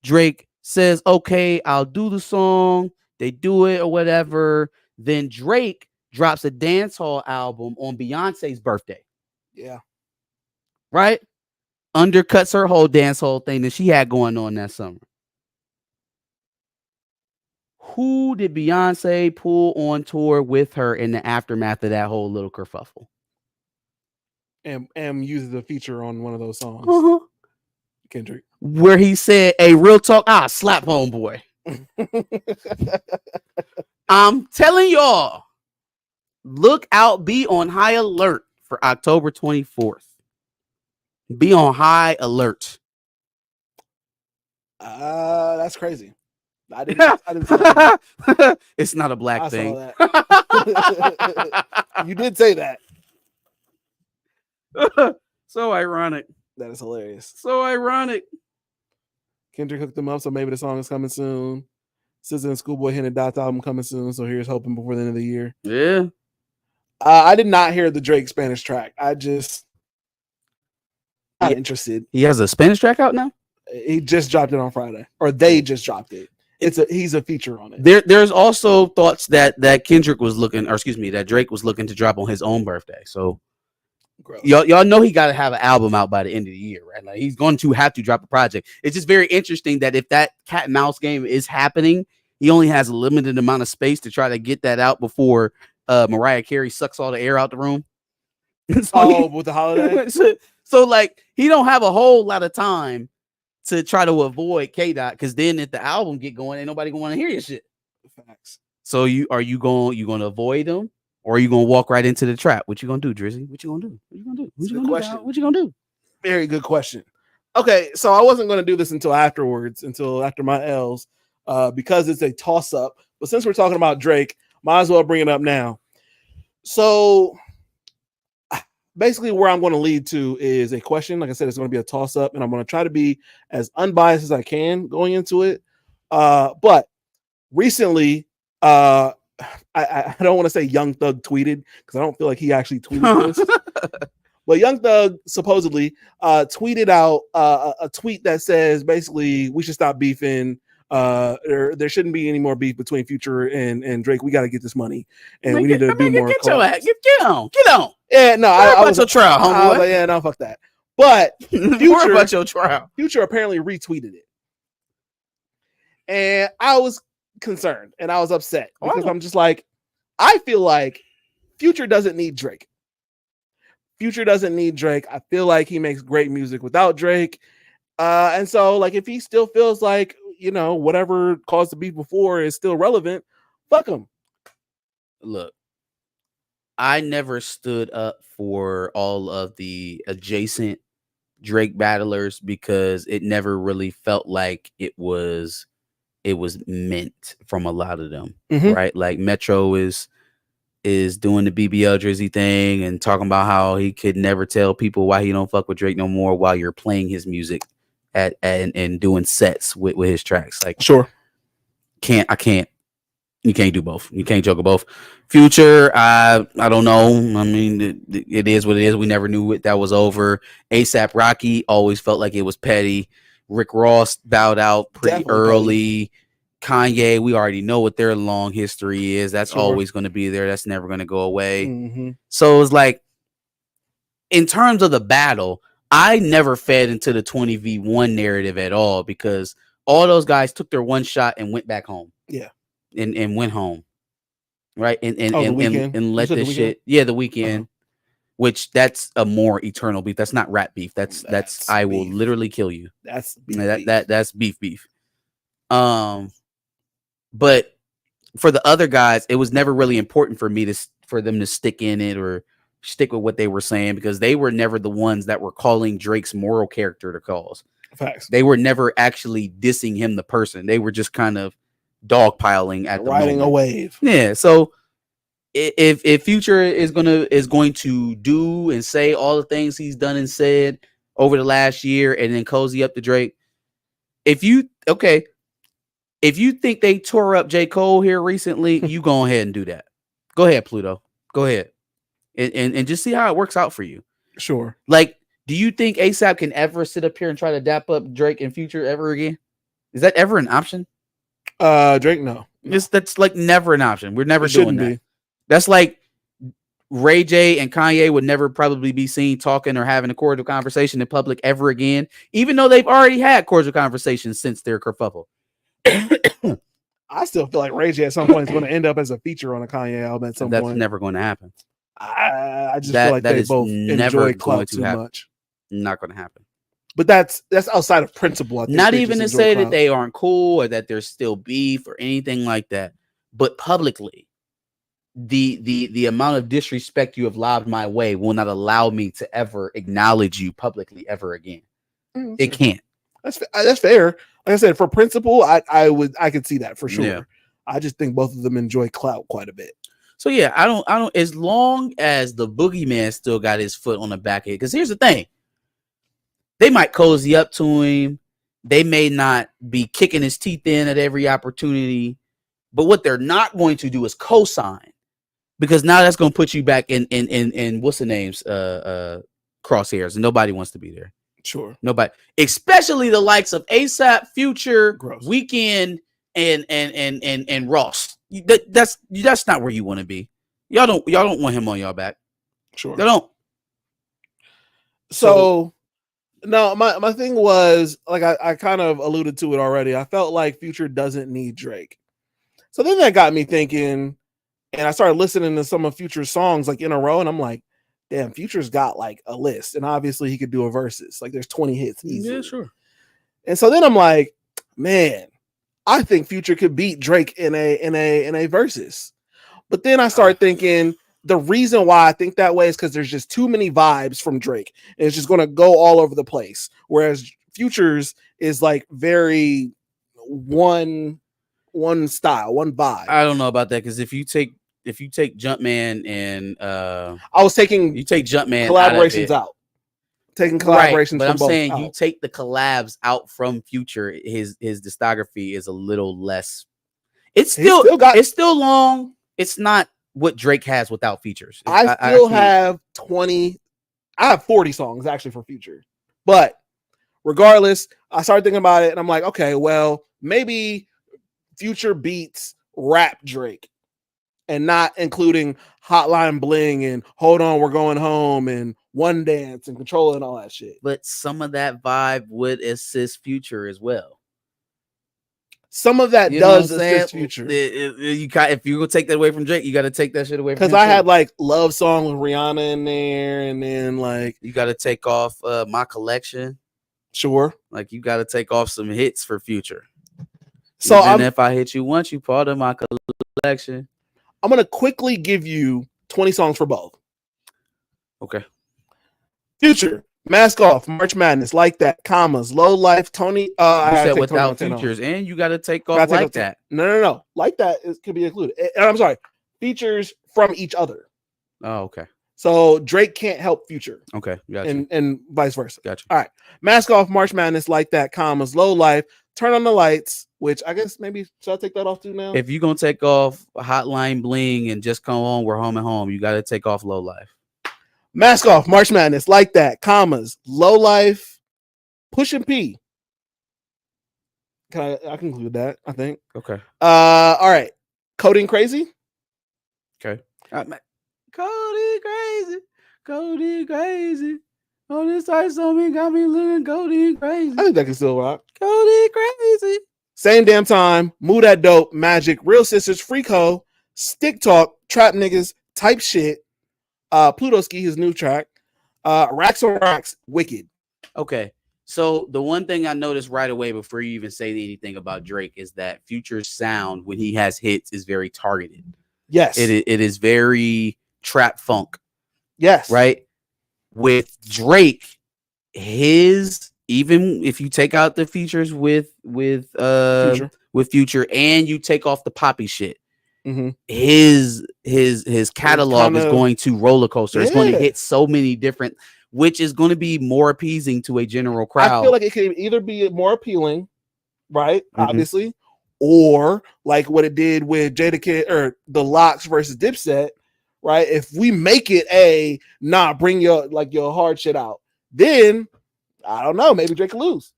Drake says, okay, I'll do the song. They do it or whatever. Then Drake drops a dancehall album on Beyonce's birthday. Yeah. Right? Undercuts her whole dancehall thing that she had going on that summer. Who did Beyonce pull on tour with her in the aftermath of that whole little kerfuffle? And uses a feature on one of those songs. Kendrick. Where he said, hey, real talk, slap homeboy. I'm telling y'all, look out, be on high alert for October 24th. Be on high alert. That's crazy. I didn't say that. It's not a black I thing. saw that. You did say that. So ironic. That is hilarious. So ironic. Kendrick hooked them up, so maybe the song is coming soon. SZA and Schoolboy hinted Dot's album coming soon, so here's hoping before the end of the year. Yeah. I did not hear the Drake Spanish track. I just not interested. He has a Spanish track out now? He just dropped it on Friday, or they just dropped it. He's a feature on it. There's also thoughts that Kendrick was looking, or excuse me, that Drake was looking to drop on his own birthday. So y'all know he got to have an album out by the end of the year, right? Like he's going to have to drop a project. It's just very interesting that if that cat and mouse game is happening, he only has a limited amount of space to try to get that out before Mariah Carey sucks all the air out the room. So with the holiday, so like he don't have a whole lot of time to try to avoid K-Dot, because then if the album get going, ain't nobody gonna want to hear your shit. Facts. So you going to avoid them, or are you gonna walk right into the trap? What you gonna do, Drizzy? What you gonna do? What you gonna do? What you gonna do? What you gonna do? Very good question. Okay, so I wasn't gonna do this until after my L's, because it's a toss up. But since we're talking about Drake, might as well bring it up now. So basically, where I'm going to lead to is a question. Like I said, it's going to be a toss up, and I'm going to try to be as unbiased as I can going into it. But recently, I don't want to say Young Thug tweeted, because I don't feel like he actually tweeted this. But Young Thug supposedly tweeted out a tweet that says basically we should stop beefing. There shouldn't be any more beef between Future and Drake. We got to get this money, and we need to do more. Get on. Yeah, no, I was your trial, homeboy. Yeah, no, fuck that. But Future about your trial. Future apparently retweeted it, and I was concerned and I was upset because I'm just like, I feel like Future doesn't need Drake. Future doesn't need Drake. I feel like he makes great music without Drake, and so like if he still feels like, you know, whatever caused the beef before is still relevant, fuck him. Look, I never stood up for all of the adjacent Drake battlers because it never really felt like it was meant from a lot of them, right? Like Metro is doing the BBL Drizzy thing and talking about how he could never tell people why he don't fuck with Drake no more while you're playing his music and doing sets with his tracks. Like, sure, you can't do both. You can't juggle both. Future, I don't know. I mean, it is what it is. We never knew that was over. ASAP Rocky always felt like it was petty. Rick Ross bowed out pretty early. Kanye, we already know what their long history is. That's always going to be there. That's never going to go away. So it's like, in terms of the battle, I never fed into the 20v1 narrative at all, because all those guys took their one shot and went back home. Yeah. And went home. Right. And let this shit. Yeah, the weekend. Which that's a more eternal beef. That's not rap beef. That's I will literally kill you. That's beef. That's beef. But for the other guys, it was never really important for them to stick in it or stick with what they were saying, because they were never the ones that were calling Drake's moral character to cause. Facts. They were never actually dissing him, the person. They were just kind of dogpiling at the riding a wave. Yeah. So if Future is going to do and say all the things he's done and said over the last year and then cozy up to Drake, if you think they tore up J. Cole here recently, you go ahead and do that. Go ahead, Pluto. Go ahead. And just see how it works out for you. Sure. Like, do you think ASAP can ever sit up here and try to dap up Drake and Future ever again? Is that ever an option? Drake, no. That's like never an option. We're never doing that. Be. That's like Ray J and Kanye would never probably be seen talking or having a cordial conversation in public ever again, even though they've already had cordial conversations since their kerfuffle. I still feel like Ray J at some point is going to end up as a feature on a Kanye album at some point. That's never going to happen. I just feel like they both enjoy clout too much. Not going to happen. But that's outside of principle. I think not even to say that they aren't cool or that there's still beef or anything like that. But publicly, the amount of disrespect you have lobbed my way will not allow me to ever acknowledge you publicly ever again. It can't. That's fair. Like I said, for principle, I could see that for sure. Yeah. I just think both of them enjoy clout quite a bit. So yeah, I don't. As long as the boogeyman still got his foot on the back end, because here's the thing: they might cozy up to him. They may not be kicking his teeth in at every opportunity, but what they're not going to do is co-sign, because now that's going to put you back in what's the names crosshairs, and nobody wants to be there. Sure, nobody, especially the likes of ASAP, Future, Gross. Weekend, and Ross. That's not where you want to be. Y'all don't want him on y'all back. Sure, They don't. So no, my thing was, like, I kind of alluded to it already. I felt like Future doesn't need Drake. So then that got me thinking, and I started listening to some of Future's songs like in a row, and I'm like, damn, Future's got like a list, and obviously he could do a verses. Like there's 20 hits easily. Yeah, sure. And so then I'm like, man, I think Future could beat Drake in a versus. But then I started thinking the reason why I think that way is because there's just too many vibes from Drake, and it's just going to go all over the place. Whereas Future's is like very one style, one vibe. I don't know about that, because if you take Jumpman and I was taking you take Jumpman collaborations out. Taking collaborations, right, but from I'm both saying out. you take the collabs out from Future, his discography is a little less. It's still long. It's not what Drake has without features. I have 20. I have 40 songs actually for Future, but regardless, I started thinking about it, and I'm like, okay, well, maybe Future beats rap Drake, and not including Hotline Bling and Hold On, We're Going Home and One Dance and Control and all that shit. But some of that vibe would assist Future as well. Some of that does assist Future. If you're gonna take that away from Drake, you got to take that shit away from him. Because I had like Love Song with Rihanna in there, and then like you got to take off My Collection. Sure. Like you got to take off some hits for Future. So if I hit you once, you part of my collection. I'm gonna quickly give you 20 songs for both. Okay. Future, Mask Off, March Madness, Like That, Commas, Low Life, Tony. I said without features, and you got to take off Like That. No. Like That could be included. And I'm sorry, features from each other. Oh, okay. So Drake can't help Future. Okay, gotcha. And vice versa. Gotcha. All right. Mask Off, March Madness, Like That, Commas, Low Life, Turn on the Lights, which I guess maybe should I take that off too now? If you're gonna take off Hotline Bling and Just Come On, We're Home and Home, you got to take off Low Life. Mask Off, March Madness, Like That, Commas, Low Life, Push and P. I can include that, I think. Okay. All right. Coding Crazy. Okay. Coding crazy. Oh, this ice on me got me looking coding crazy. I think that can still rock. Coding crazy. Same Damn Time, Move That Dope, Magic, Real Sisters, Freak Ho, Stick Talk, Trap Niggas, Type Shit, Pluto Ski, his new track, Racks on Racks, Wicked. Okay. So the one thing I noticed right away before you even say anything about Drake is that Future's sound when he has hits is very targeted. Yes. It is very trap funk. Yes. Right? With Drake, his, even if you take out the features with Future and you take off the poppy shit, his catalog is going to roller coaster. It's going to hit so many different, which is going to be more appeasing to a general crowd. I feel like it could either be more appealing, right? Obviously, or like what it did with Jadakiss or the Locks versus Dipset, right? If we make it bring your hard shit out, then I don't know, maybe Drake will lose.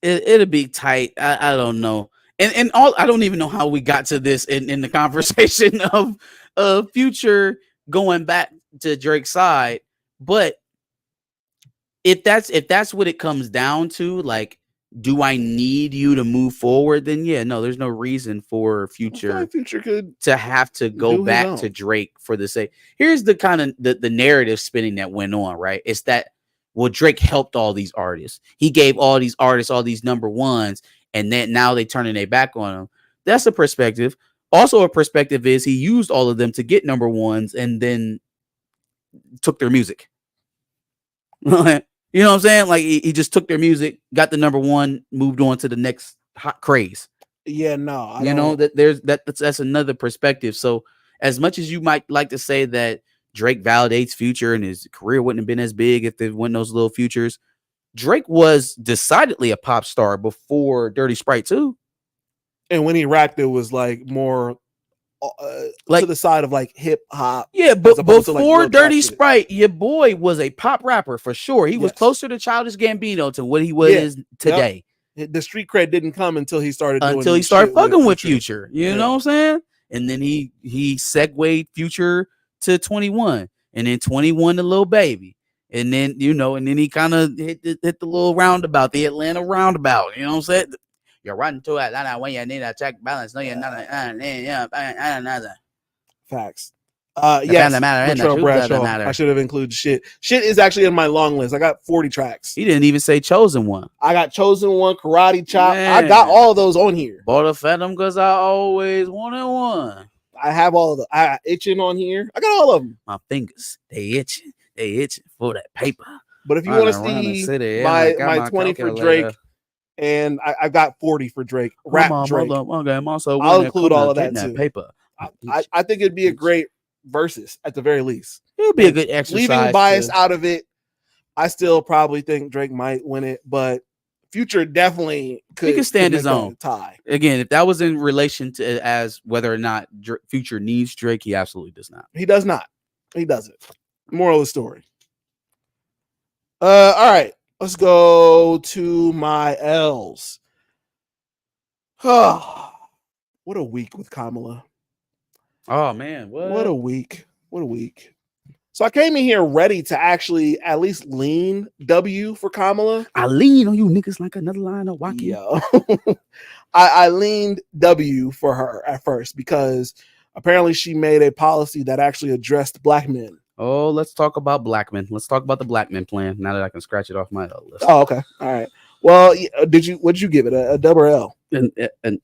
It'll be tight. I don't know. And all, I don't even know how we got to this in the conversation of Future going back to Drake's side. But if that's what it comes down to, like, do I need you to move forward? Then yeah, no, there's no reason for Future to have to go back to Drake for the sake. Here's the kind of the narrative spinning that went on, right? It's that, well, Drake helped all these artists. He gave all these artists all these number ones, and then now they turning their back on him. That's a perspective. Also, a perspective is he used all of them to get number ones and then took their music. You know what I'm saying? Like he just took their music, got the number one, moved on to the next hot craze. Yeah, no, I You know, don't. that that's another perspective. So as much as you might like to say that Drake validates Future and his career wouldn't have been as big if there weren't those little futures, Drake was decidedly a pop star before Dirty Sprite too. And when he rapped, it was like more Like, to the side of like hip hop. yeah, as but opposed to, like, before real trap Dirty shit. Sprite, your boy was a pop rapper for sure. He was Yes. closer to Childish Gambino to what he Yeah. is today. The street cred didn't come until he started Until doing he started shit fucking with Future. You Yeah. know what I'm saying? And then he segued Future to 21, and then 21 to Lil Baby. And then, you know, and then he kind of hit the little roundabout, the Atlanta roundabout. You know what I'm saying? You're running to Atlanta when you need a check balance. No, you're not. Facts. Yes, matter, Latrell Bradshaw. matter. I should have included shit. Shit is actually in my long list. I got 40 tracks. He didn't even say Chosen One. I got Chosen One, Karate Chop. Man. I got all of those on here. Bought a Phantom because I always wanted one. I have all of them. I got Itching on here. I got all of them. My fingers, they itching for that paper. But if you want to see my 20 for Drake, and I got 40 for Drake, rap Drake. I'll include all of that too. Paper. I think it'd be a great versus at the very least. It would be a good exercise. Leaving bias out of it, I still probably think Drake might win it, but Future definitely could. He can stand his own tie. Again, if that was in relation to as whether or not Future needs Drake, he absolutely does not. He does not. He doesn't. Moral of the story. All right, let's go to my L's. What a week with Kamala. Oh man, what a week. What a week. So I came in here ready to actually at least lean W for Kamala. I lean on you niggas like another line of walking. Yo. I leaned W for her at first because apparently she made a policy that actually addressed black men. Oh, let's talk about black men. Let's talk about the black men plan now that I can scratch it off my L list. Oh, okay. All right. Well, what'd you give it? A double L? And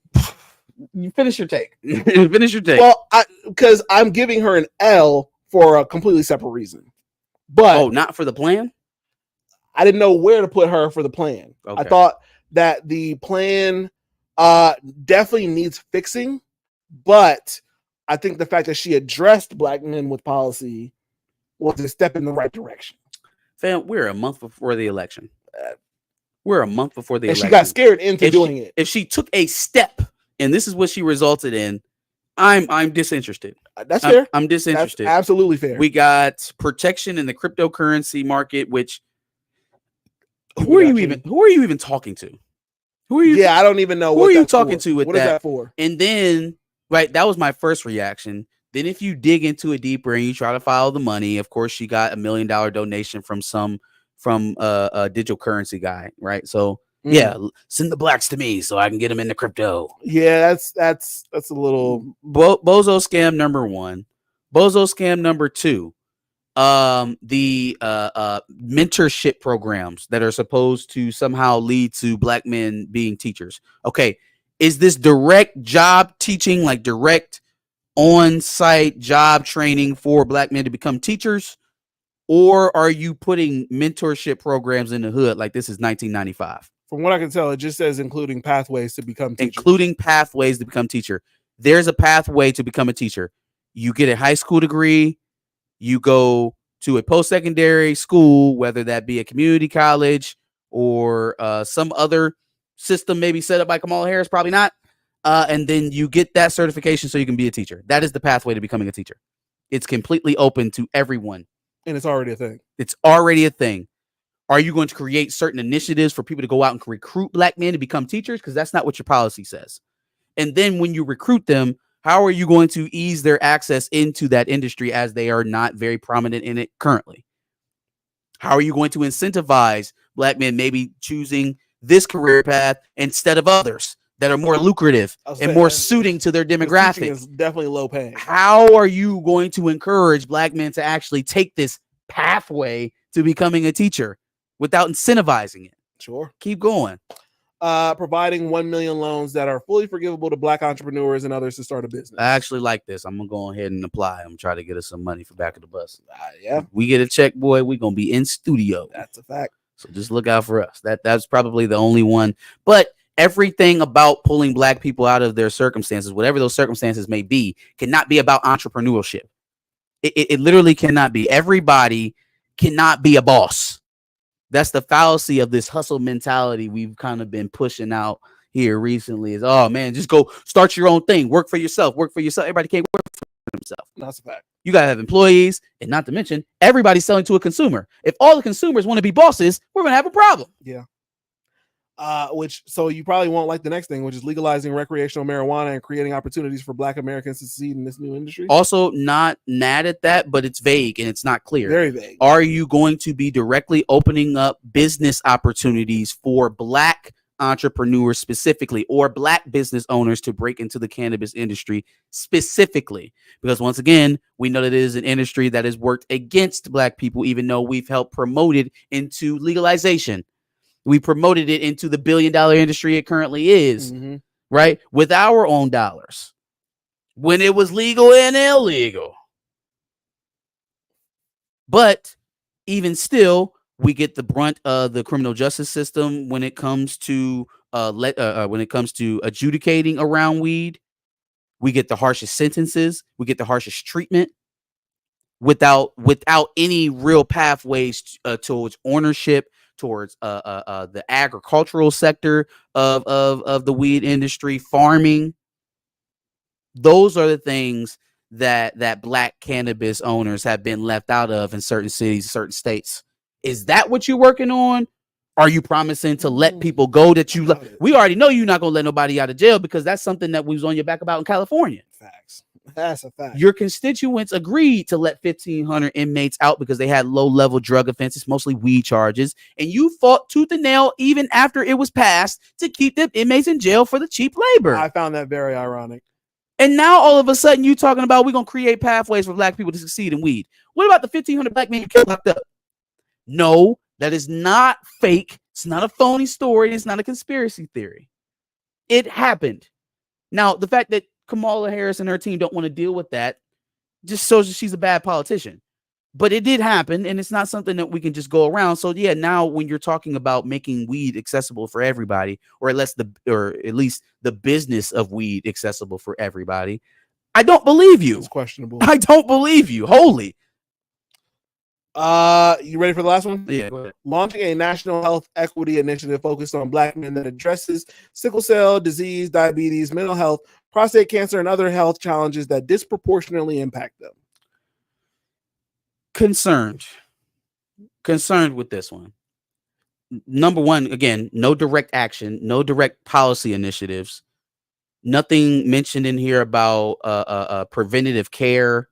you finish your take. Finish your take. Well, because I'm giving her an L for a completely separate reason. But not for the plan? I didn't know where to put her for the plan. Okay. I thought that the plan definitely needs fixing, but I think the fact that she addressed black men with policy was a step in the right direction. Fam, we're a month before the election. She got scared into doing it. If she took a step, and this is what she resulted in, I'm disinterested. That's fair. I'm disinterested. That's absolutely fair. We got protection in the cryptocurrency market, which who are you even talking to? Who are you? Yeah, I don't even know. Who are you talking to with that? What is that for? And then, right, that was my first reaction. Then if you dig into it deeper and you try to follow the money, of course, she got $1 million donation from a digital currency guy, right? So yeah, send the blacks to me so I can get them into crypto. Yeah, that's a little bozo scam number one. Bozo scam number two. The mentorship programs that are supposed to somehow lead to black men being teachers. Okay, is this direct job teaching, like direct on-site job training for black men to become teachers? Or are you putting mentorship programs in the hood like this is 1995? From what I can tell, it just says including pathways to become teacher. Including pathways to become teacher. There's a pathway to become a teacher. You get a high school degree. You go to a post-secondary school, whether that be a community college or some other system maybe set up by Kamala Harris, probably not. And then you get that certification so you can be a teacher. That is the pathway to becoming a teacher. It's completely open to everyone. And it's already a thing. It's already a thing. Are you going to create certain initiatives for people to go out and recruit black men to become teachers? Because that's not what your policy says. And then when you recruit them, how are you going to ease their access into that industry as they are not very prominent in it currently? How are you going to incentivize black men maybe choosing this career path instead of others that are more lucrative and more suiting to their demographic? Is definitely low paying. How are you going to encourage black men to actually take this pathway to becoming a teacher without incentivizing it? Sure. Keep going. Providing 1 million loans that are fully forgivable to black entrepreneurs and others to start a business. I actually like this. I'm gonna go ahead and apply. I'm trying to get us some money for back of the bus. Yeah. If we get a check, boy, we're gonna be in studio. That's a fact. So just look out for us. That's probably the only one. But everything about pulling black people out of their circumstances, whatever those circumstances may be, cannot be about entrepreneurship. It literally cannot be. Everybody cannot be a boss. That's the fallacy of this hustle mentality we've kind of been pushing out here recently. Is, oh man, just go start your own thing, work for yourself, work for yourself. Everybody can't work for themselves. That's a fact. You gotta have employees, and not to mention everybody's selling to a consumer. If all the consumers want to be bosses, we're gonna have a problem. Yeah. So you probably won't like the next thing, which is legalizing recreational marijuana and creating opportunities for Black Americans to succeed in this new industry. Also, not mad at that, but it's vague and it's not clear. Very vague. Are you going to be directly opening up business opportunities for Black entrepreneurs specifically, or Black business owners to break into the cannabis industry specifically? Because once again, we know that it is an industry that has worked against Black people, even though we've helped promote it into legalization. We promoted it into the billion-dollar industry it currently is, right? With our own dollars, when it was legal and illegal. But even still, we get the brunt of the criminal justice system when it comes to adjudicating around weed. We get the harshest sentences. We get the harshest treatment without any real pathways towards ownership, towards the agricultural sector of the weed industry, farming. Those are the things that Black cannabis owners have been left out of in certain cities, certain states. Is that what you're working on? Are you promising to let people go that you we already know you're not going to let nobody out of jail, because that's something that we was on your back about in California. Facts. That's a fact. Your constituents agreed to let 1,500 inmates out because they had low-level drug offenses, mostly weed charges, and you fought tooth and nail even after it was passed to keep them inmates in jail for the cheap labor. I found that very ironic. And now all of a sudden you talking about we're going to create pathways for Black people to succeed in weed. What about the 1,500 Black men you killed locked up? No, that is not fake. It's not a phony story. It's not a conspiracy theory. It happened. Now, the fact that Kamala Harris and her team don't want to deal with that just shows that she's a bad politician. But it did happen, and it's not something that we can just go around. So yeah, now when you're talking about making weed accessible for everybody, or at least the business of weed accessible for everybody, I don't believe you. It's questionable. I don't believe you. Wholly. You ready for the last one? Yeah, go ahead. Launching a national health equity initiative focused on Black men that addresses sickle cell disease, diabetes, mental health, prostate cancer, and other health challenges that disproportionately impact them. Concerned with this one. Number one, again, no direct action, no direct policy initiatives, nothing mentioned in here about preventative care,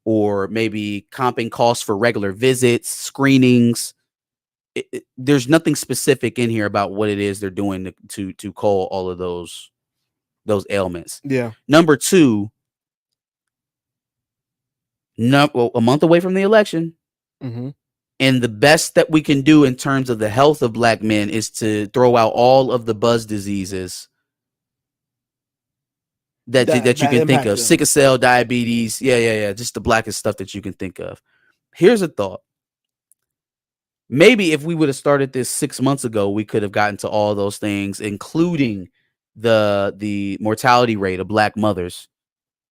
or maybe comping costs for regular visits, screenings. There's nothing specific in here about what it is they're doing to cull all of those ailments. Yeah. Number two, a month away from the election, and the best that we can do in terms of the health of Black men is to throw out all of the buzz diseases that you can think of. Sickle cell, diabetes. Yeah. Just the blackest stuff that you can think of. Here's a thought. Maybe if we would have started this 6 months ago, we could have gotten to all those things, including the mortality rate of Black mothers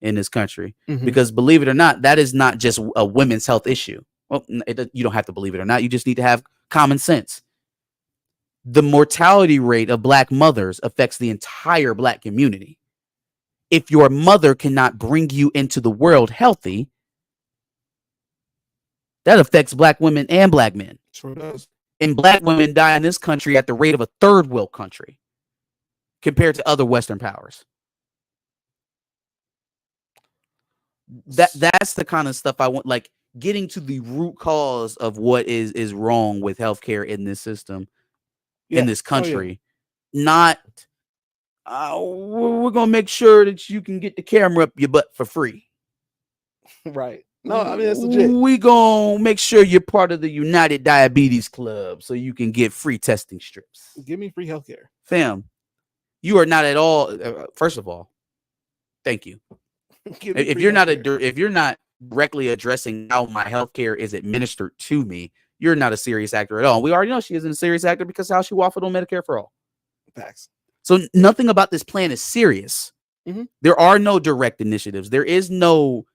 in this country. Because believe it or not, that is not just a women's health issue. Well, you don't have to believe it or not. You just need to have common sense. The mortality rate of Black mothers affects the entire Black community. If your mother cannot bring you into the world healthy, that affects Black women and Black men. Sure does. And Black women die in this country at the rate of a third world country compared to other Western powers. That's the kind of stuff I want, like getting to the root cause of what is wrong with healthcare in this system, in this country. Not we're gonna make sure that you can get the camera up your butt for free. Right. No, I mean, that's legit. We gonna make sure you're part of the United Diabetes Club so you can get free testing strips. Give me free healthcare. Fam, you are not at all. First of all, thank you. If you're not directly addressing how my healthcare is administered to me, you're not a serious actor at all. We already know she isn't a serious actor because how she waffled on Medicare for all. Facts. So nothing about this plan is serious. Mhm. There are no direct initiatives. There is no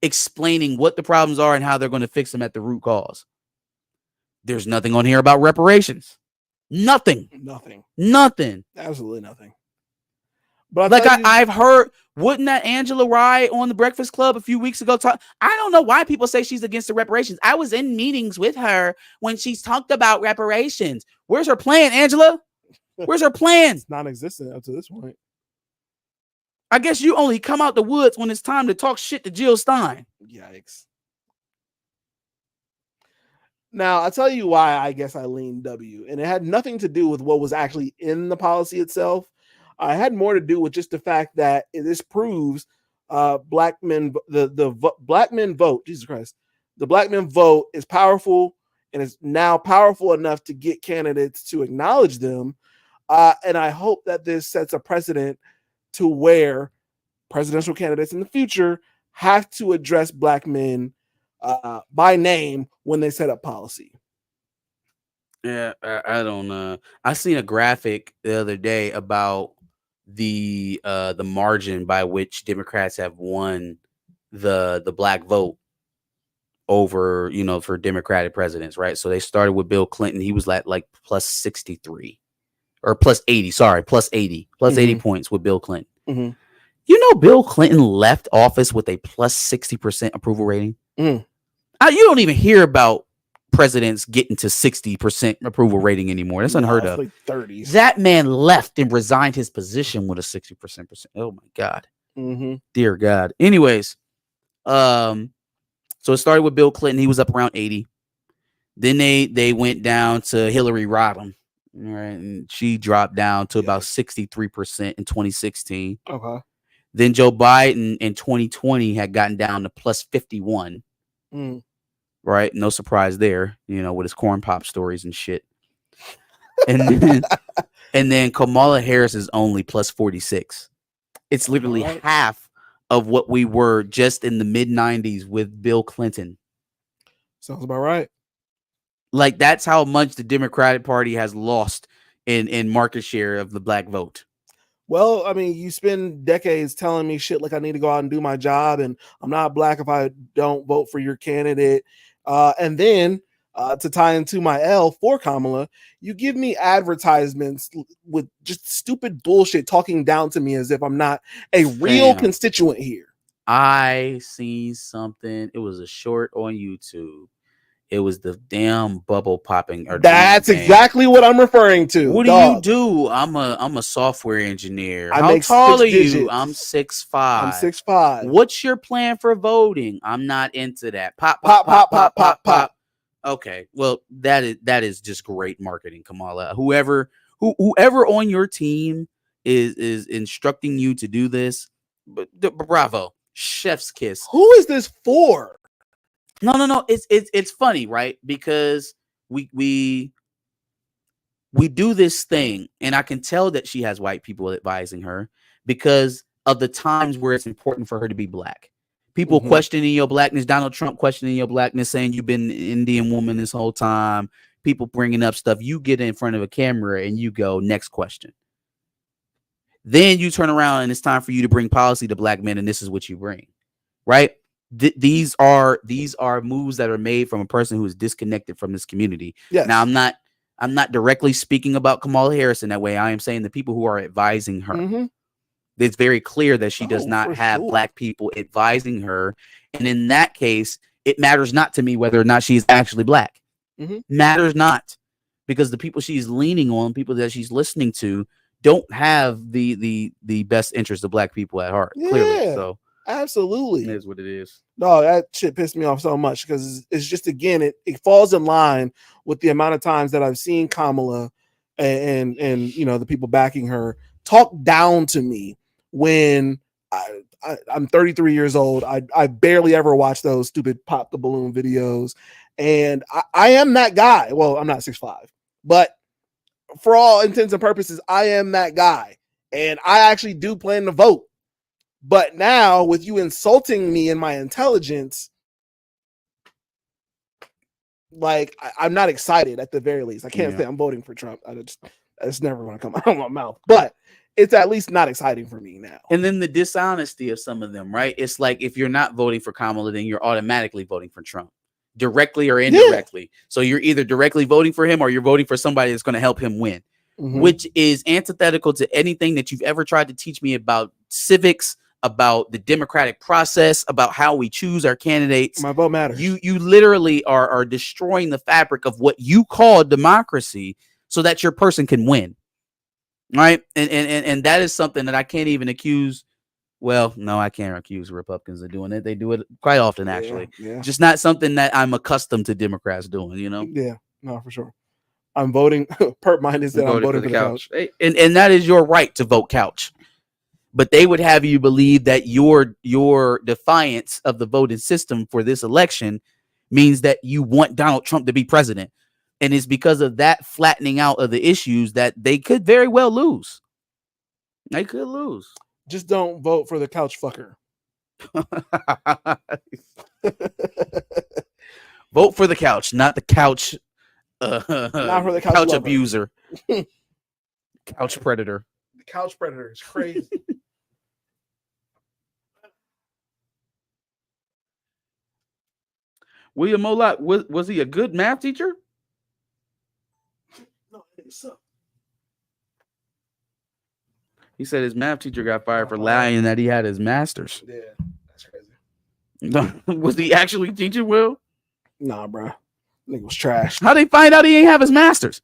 explaining what the problems are and how they're going to fix them at the root cause. There's nothing on here about reparations. Nothing. Absolutely nothing. But like I've heard, wouldn't that Angela Rye on the Breakfast Club a few weeks ago talk? I don't know why people say she's against the reparations. I was in meetings with her when she's talked about reparations. Where's her plan, Angela? Where's her plan? It's non-existent up to this point. I guess you only come out the woods when it's time to talk shit to Jill Stein. Yikes. Now, I'll tell you why I guess I leaned W. And it had nothing to do with what was actually in the policy itself. It had more to do with just the fact that this proves black men, the black men vote, Jesus Christ, the black men vote is powerful and is now powerful enough to get candidates to acknowledge them. And I hope that this sets a precedent to where presidential candidates in the future have to address black men by name when they set up policy. Yeah, I don't know. I seen a graphic the other day about the margin by which Democrats have won the black vote over, for Democratic presidents, right? So they started with Bill Clinton. He was like plus 63 or plus 80, plus 80 points with Bill Clinton. Mm-hmm. Bill Clinton left office with a plus 60% approval rating. You don't even hear about presidents getting to 60% approval rating anymore. That's unheard of. Like 30s. That man left and resigned his position with a 60%. Oh my God. Mm-hmm. Dear God. Anyways, so it started with Bill Clinton. He was up around 80. Then they went down to Hillary Rodham, right? And she dropped down to about 63% in 2016. Okay. Then Joe Biden in 2020 had gotten down to plus 51. Right? No surprise there, with his corn pop stories and shit. And then Kamala Harris is only plus 46. It's literally half of what we were just in the mid 90s with Bill Clinton. Sounds about right. Like, that's how much the Democratic Party has lost in market share of the black vote. Well, I mean, you spend decades telling me shit like I need to go out and do my job and I'm not black if I don't vote for your candidate. And then to tie into my L for Kamala, you give me advertisements with just stupid bullshit talking down to me as if I'm not a real constituent here. I seen something. It was a short on YouTube. It was the damn bubble popping. That's exactly what I'm referring to. What do you do? I'm a software engineer. How tall are you? I'm 6'5". I'm 6'5". What's your plan for voting? I'm not into that. Pop, pop, pop, pop, pop, pop. Okay, well, that is just great marketing, Kamala. Whoever on your team is instructing you to do this, bravo, chef's kiss. Who is this for? No. It's funny, right? Because we do this thing, and I can tell that she has white people advising her because of the times where it's important for her to be black. People questioning your blackness, Donald Trump questioning your blackness, saying you've been an Indian woman this whole time. People bringing up stuff. You get in front of a camera and you go, next question. Then you turn around and it's time for you to bring policy to black men, and this is what you bring, right? These are moves that are made from a person who is disconnected from this community. Yes. Now, I'm not directly speaking about Kamala Harris in that way. I am saying the people who are advising her. It's very clear that she does not have black people advising her. And in that case, it matters not to me whether or not she's actually black. Matters not, because the people she's leaning on, people that she's listening to, don't have the best interest of black people at heart. Yeah, clearly. So absolutely. It is what it is. No, that shit pissed me off so much because it's just, again, it falls in line with the amount of times that I've seen Kamala and the people backing her talk down to me when I'm 33 years old. I barely ever watch those stupid pop the balloon videos. And I am that guy. Well, I'm not 6'5", but for all intents and purposes, I am that guy. And I actually do plan to vote. But now with you insulting me and my intelligence, like I'm not excited at the very least. I can't Yeah. say I'm voting for Trump. It's never going to come out of my mouth, but it's at least not exciting for me now. And then the dishonesty of some of them, right? It's like if you're not voting for Kamala, then you're automatically voting for Trump, directly or indirectly. So you're either directly voting for him or you're voting for somebody that's going to help him win, which is antithetical to anything that you've ever tried to teach me about civics, about the democratic process, about how we choose our candidates. My vote matters. You literally are destroying the fabric of what you call democracy so that your person can win. Right. And that is something that I can't even accuse. Well, no, I can't accuse Republicans of doing it. They do it quite often, actually. Yeah. Just not something that I'm accustomed to Democrats doing, you know? Yeah, no, for sure. I'm voting. Perp mind is that I'm voting for the couch. And that is your right to vote couch. But they would have you believe that your defiance of the voting system for this election means that you want Donald Trump to be president. And it's because of that flattening out of the issues that they could very well lose. They could lose. Just don't vote for the couch fucker. Vote for the couch, not the couch. Not for the couch abuser. Couch predator. The couch predator is crazy. William Moloch, was he a good math teacher? No, I think so. He said his math teacher got fired for lying that he had his master's. Yeah, that's crazy. Was he actually teaching, Will? Nah, bro. Nigga was trash. How'd they find out he ain't have his master's?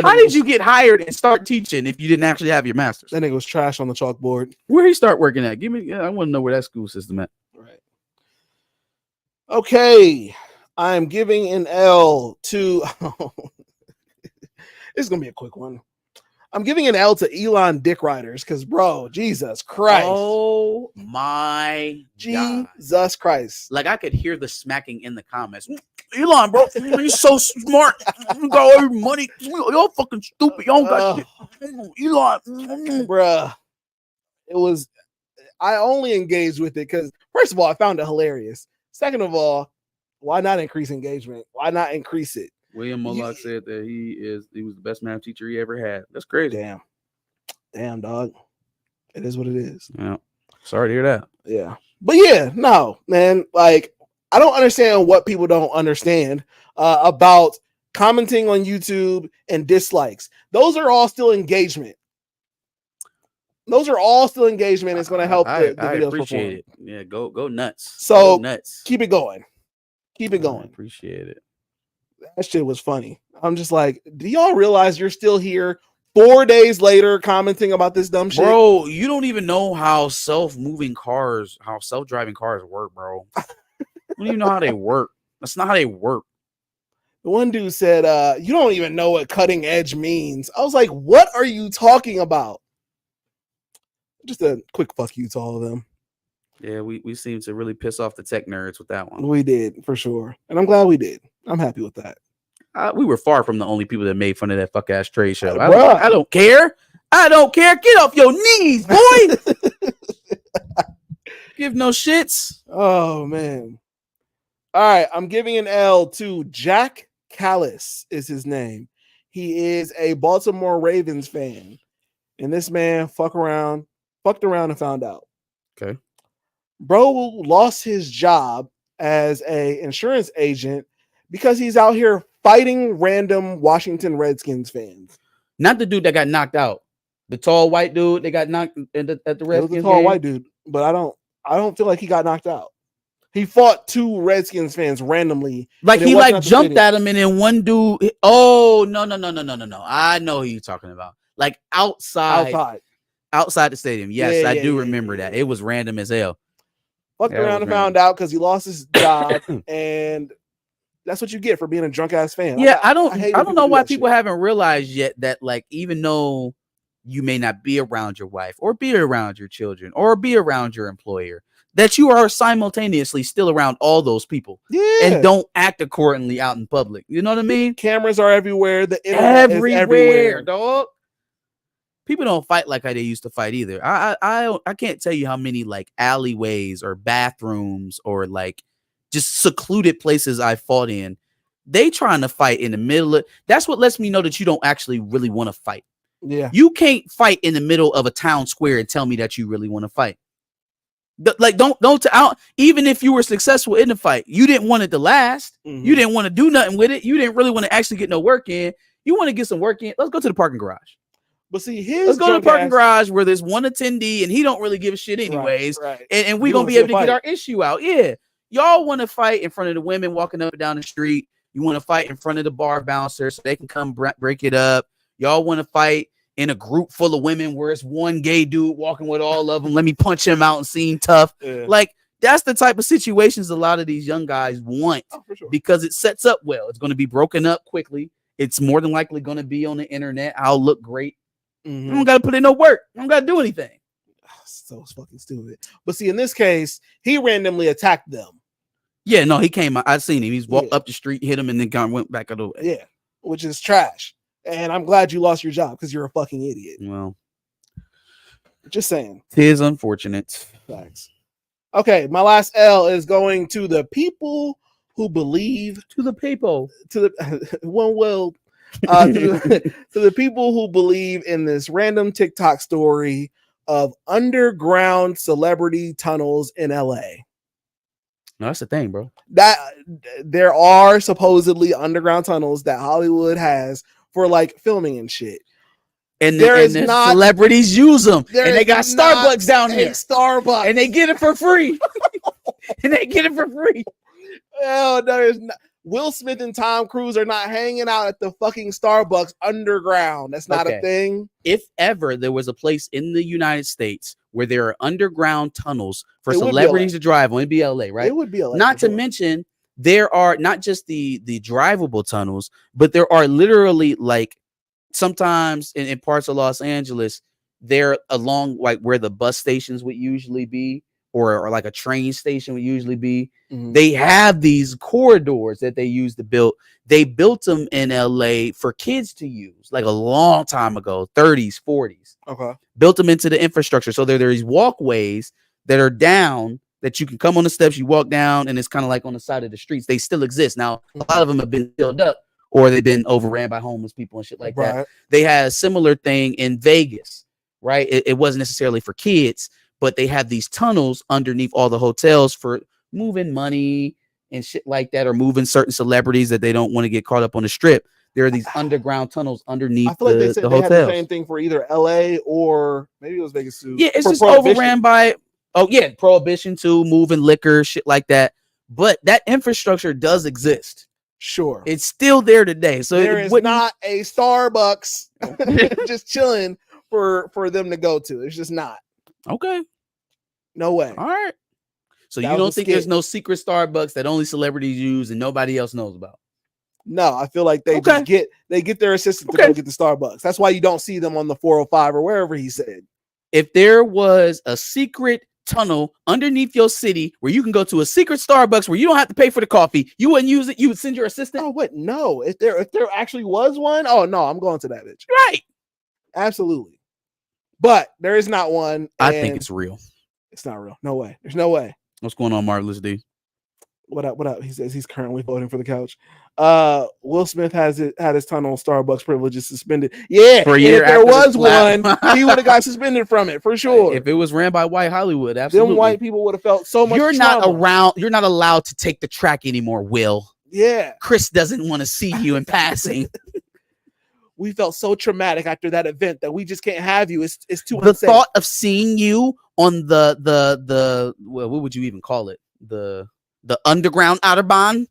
How did you get hired and start teaching if you didn't actually have your master's? That nigga was trash on the chalkboard. Where he start working at? I want to know where that school system at. Right. Okay. I'm giving an L to... This is going to be a quick one. I'm giving an L to Elon dick riders because, bro, Jesus Christ. Oh, my Jesus God. Christ. Like, I could hear the smacking in the comments. Elon, bro, you're so smart. You got all your money. You're fucking stupid. You don't got shit. Elon. Bruh. It was... I only engaged with it because, first of all, I found it hilarious. Second of all, why not increase engagement? Why not increase it? William Moloch said that he was the best math teacher he ever had. That's crazy. Damn, dog. It is what it is. Yeah. Sorry to hear that. Yeah. But yeah, no, man. Like, I don't understand what people don't understand about commenting on YouTube and dislikes. Those are all still engagement. Those are all still engagement. It's going to help the videos appreciate perform. it. Yeah, go nuts. So go nuts. Keep it going. Keep it going. I appreciate it. That shit was funny. I'm just like, do y'all realize you're still here 4 days later commenting about this dumb shit? Bro, you don't even know how self-driving cars work, bro. You don't even know how they work. That's not how they work. The one dude said, you don't even know what cutting edge means. I was like, what are you talking about? Just a quick fuck you to all of them. Yeah, we seem to really piss off the tech nerds with that one. We did, for sure. And I'm glad we did. I'm happy with that. We were far from the only people that made fun of that fuck ass trade show. I don't care. I don't care. Get off your knees, boy. Give no shits. Oh, man. All right. I'm giving an L to Jack Callis is his name. He is a Baltimore Ravens fan. And this man fucked around and found out. Okay. Bro lost his job as a insurance agent because he's out here fighting random Washington Redskins fans. Not the dude that got knocked out. The tall white dude that got knocked at the Redskins. It was the tall white dude, but I don't feel like he got knocked out. He fought two Redskins fans randomly. Like he jumped at him, and then one dude. Oh no! I know who you're talking about. Like outside the stadium. Yes, I do remember that. It was random as hell. Fucked around and found out because he lost his job, and that's what you get for being a drunk ass fan. Yeah, I don't know why people haven't realized yet that, like, even though you may not be around your wife or be around your children or be around your employer, that you are simultaneously still around all those people. Yeah. And don't act accordingly out in public. You know what I mean? Cameras are everywhere. The internet is everywhere, dog. People don't fight like how they used to fight either. I can't tell you how many like alleyways or bathrooms or like just secluded places I fought in They trying to fight in the middle of. That's what lets me know that you don't actually really want to fight. Yeah. You can't fight in the middle of a town square and tell me that you really want to fight. Like, don't even if you were successful in the fight, you didn't want it to last. Mhm. You didn't want to do nothing with it. You didn't really want to actually get no work in. You want to get some work in. Let's go to the parking garage. But see, let's go to the parking garage where there's one attendee and he don't really give a shit anyways. Right. And we're gonna be able to get our issue out. Yeah. Y'all want to fight in front of the women walking up and down the street. You want to fight in front of the bar bouncer so they can come break it up. Y'all want to fight in a group full of women where it's one gay dude walking with all of them. Let me punch him out and seem tough. Yeah. Like, that's the type of situations a lot of these young guys want because it sets up well. It's going to be broken up quickly. It's more than likely going to be on the internet. I'll look great. You don't got to put in no work. You don't got to do anything. So fucking stupid. But see, in this case, he randomly attacked them. Yeah, no, he came. I seen him. He's walked up the street, hit him, and then went back out of the way. Yeah, which is trash. And I'm glad you lost your job because you're a fucking idiot. Well, just saying. Tis unfortunate. Thanks. Okay, my last L is going to the people who believe. To the people. To the one will. To the people who believe in this random TikTok story of underground celebrity tunnels in LA. No, that's the thing, bro. That there are supposedly underground tunnels that Hollywood has for like filming and shit. And celebrities use them. And they got Starbucks down here. Starbucks. And they get it for free. And they get it for free. Oh, there's not. Will Smith and Tom Cruise are not hanging out at the fucking Starbucks underground. That's not a thing. If ever there was a place in the United States where there are underground tunnels for celebrities to drive on, it'd be LA, right? It would be LA. Not to mention, there are not just the drivable tunnels, but there are literally, like, sometimes in parts of Los Angeles, they're along like where the bus stations would usually be, or like a train station would usually be. Mm-hmm. They have these corridors that they use to build. They built them in LA for kids to use, like a long time ago, 30s, 40s. Okay. Built them into the infrastructure. So there are these walkways that are down that you can come on the steps, you walk down, and it's kind of like on the side of the streets. They still exist. Now, a lot of them have been filled up or they've been overran by homeless people and shit like that. They had a similar thing in Vegas, right? It wasn't necessarily for kids, but they have these tunnels underneath all the hotels for moving money and shit like that, or moving certain celebrities that they don't want to get caught up on the strip. There are these underground tunnels underneath the hotels. They had the same thing for either LA or maybe it was Vegas too. Yeah, it's just overran by, prohibition too, moving liquor, shit like that. But that infrastructure does exist. Sure. It's still there today. So there is not a Starbucks just chilling for them to go to. It's just not. Okay. No way. All right. So you don't think there's no secret Starbucks that only celebrities use and nobody else knows about? No, I feel like they just get their assistant to go get the Starbucks. That's why you don't see them on the 405 or wherever he said. If there was a secret tunnel underneath your city where you can go to a secret Starbucks where you don't have to pay for the coffee, you wouldn't use it. You would send your assistant. Oh, what? No. If there actually was one, oh no, I'm going to that bitch. Right. Absolutely. But there is not one. I think it's real. It's not real. No way. There's no way. What's going on, Marvelous D? What up? He says he's currently voting for the couch. Will Smith had his tunnel Starbucks privileges suspended. Yeah, for a year. If there was one, he would have got suspended from it for sure. If it was ran by white Hollywood, absolutely. Them white people would have felt so much. You're not around. You're not allowed to take the track anymore, Will. Yeah. Chris doesn't want to see you in passing. We felt so traumatic after that event that we just can't have you. It's too the unsafe. Thought of seeing you on the what would you even call it? The underground Autobahn.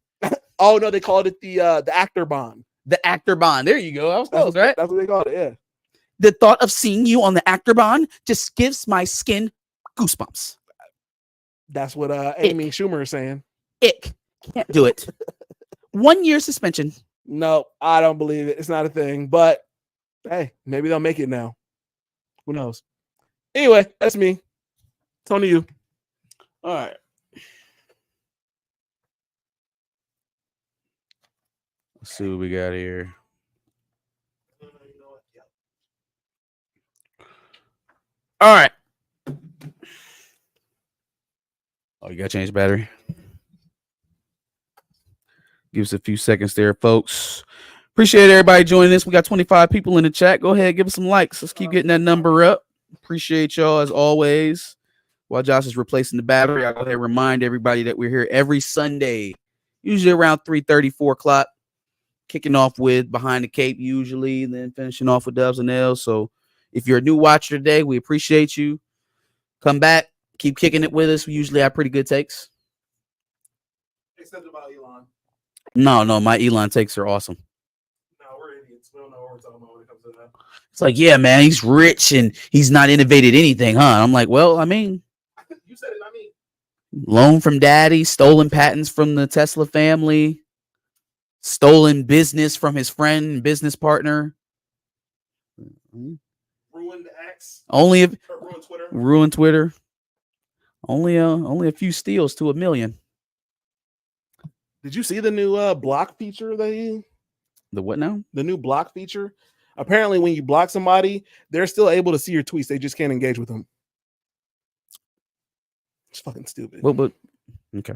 Oh no, they called it the actor bond. The actor bond. There you go. I was close, right? That's what they called it. Yeah. The thought of seeing you on the actor bond just gives my skin goosebumps. That's what Amy Schumer is saying. Ick. Can't do it. 1 year suspension. No, I don't believe it. It's not a thing. But hey, maybe they'll make it now. Who knows? Anyway, that's me. It's on to you. All right. Let's see what we got here. All right. Oh, you got to change the battery? Give us a few seconds there, folks. Appreciate everybody joining us. We got 25 people in the chat. Go ahead, give us some likes. Let's keep getting that number up. Appreciate y'all as always. While Josh is replacing the battery, I'll go ahead and remind everybody that we're here every Sunday, usually around 3:30, 4 o'clock, kicking off with Behind the Cape usually, and then finishing off with Dubs and L's. So if you're a new watcher today, we appreciate you. Come back, keep kicking it with us. We usually have pretty good takes. Except about Elon. No, my Elon takes are awesome. No, we're idiots. We don't know what we're talking about when it comes to that. It's like, yeah, man, he's rich and he's not innovated anything, huh? I'm like, well, I mean, you said it, not me. Loan from daddy, stolen patents from the Tesla family, stolen business from his friend and business partner. Ruined X. Ruined Twitter. Ruined Twitter. Only a few steals to 1 million. Did you see the new block feature The what now? The new block feature? Apparently, when you block somebody, they're still able to see your tweets. They just can't engage with them. It's fucking stupid. Well, okay.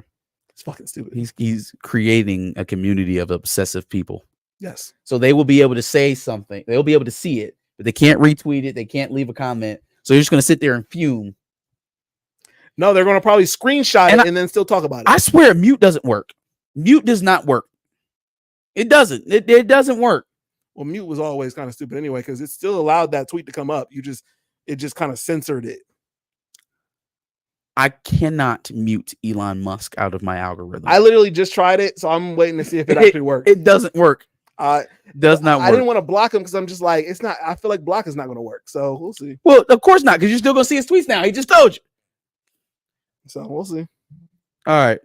It's fucking stupid. He's creating a community of obsessive people. Yes. So they will be able to say something. They'll be able to see it, but they can't retweet it. They can't leave a comment. So you're just going to sit there and fume. No, they're going to probably screenshot it and then still talk about it. I swear mute doesn't work. Mute does not work. It doesn't. It doesn't work. Well, mute was always kind of stupid anyway, because it still allowed that tweet to come up. It just kind of censored it. I cannot mute Elon Musk out of my algorithm. I literally just tried it, so I'm waiting to see if it actually works. It doesn't work. Does not work. I didn't want to block him because I'm just like, it's not. I feel like block is not going to work. So we'll see. Well, of course not, because you're still going to see his tweets now. He just told you. So we'll see. All right.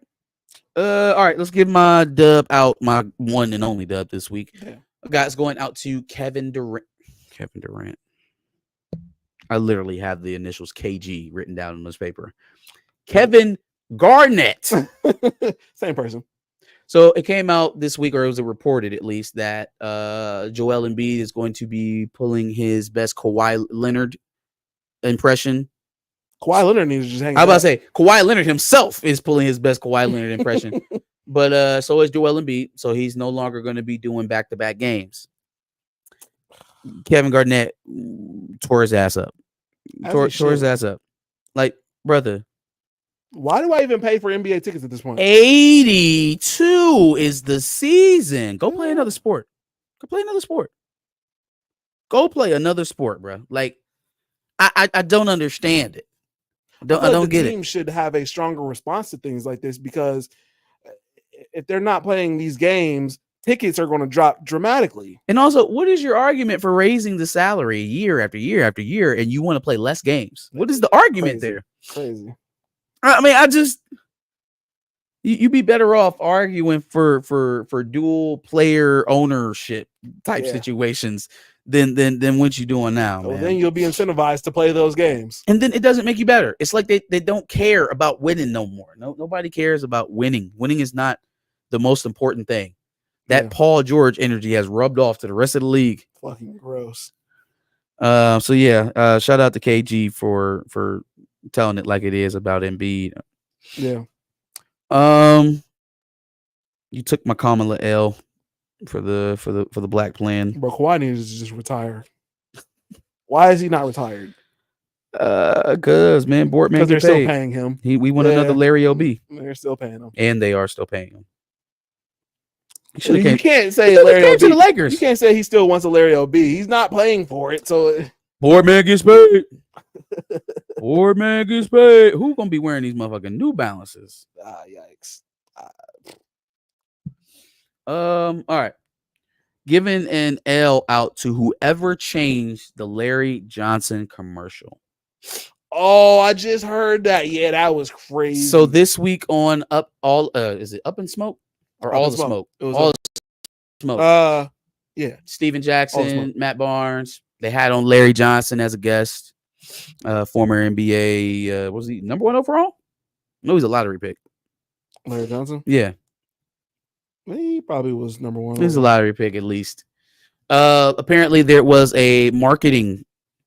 All right. Let's give my dub out, my one and only dub this week. Yeah. Guys, going out to Kevin Durant. Kevin Durant. I literally have the initials KG written down on this paper. Kevin Garnett. Same person. So it came out this week, or it was reported at least, that Joel Embiid is going to be pulling his best Kawhi Leonard impression. Kawhi Leonard needs to just hang out. I was about to say, Kawhi Leonard himself is pulling his best Kawhi Leonard impression. But so is Joel Embiid. So he's no longer going to be doing back-to-back games. Kevin Garnett tore his ass up. Tore his ass up. Like, brother. Why do I even pay for NBA tickets at this point? 82 is the season. Go play another sport. Go play another sport. Go play another sport, bro. Like, I don't understand it. I don't get it. The team should have a stronger response to things like this, because if they're not playing these games, tickets are going to drop dramatically. And also, what is your argument for raising the salary year after year after year, and you want to play less games? What is the argument there? Crazy. I mean, you'd be better off arguing for dual player ownership type situations than what you're doing now. Well, man. then you'll be incentivized to play those games, and then it doesn't make you better. It's like they don't care about winning no more. Nobody cares about winning. Winning is not the most important thing. That Paul George energy has rubbed off to the rest of the league. Fucking gross. So yeah, shout out to KG for telling it like it is about Embiid. Yeah. You took my Kamala L for the black plan. Bro, Kawhi needs to just retire. Why is he not retired? Cause man, board man, they're still paying him. We want another Larry OB. They're still paying him, and they are still paying him. You can't say Larry OB to the Lakers. You can't say he still wants a Larry OB. He's not playing for it, so board man gets paid. Board man gets paid. Who gonna be wearing these motherfucking New Balances? Yikes. All right. Giving an L out to whoever changed the Larry Johnson commercial. Oh, I just heard that. Yeah, that was crazy. So this week on is it Up in Smoke or All the Smoke? It was All the Smoke. Yeah. Steven Jackson, Matt Barnes. They had on Larry Johnson as a guest. Former NBA. Was he number 1 overall? No, he's a lottery pick. Larry Johnson? Yeah. He probably was number 1. He's a lottery pick at least. Apparently there was a marketing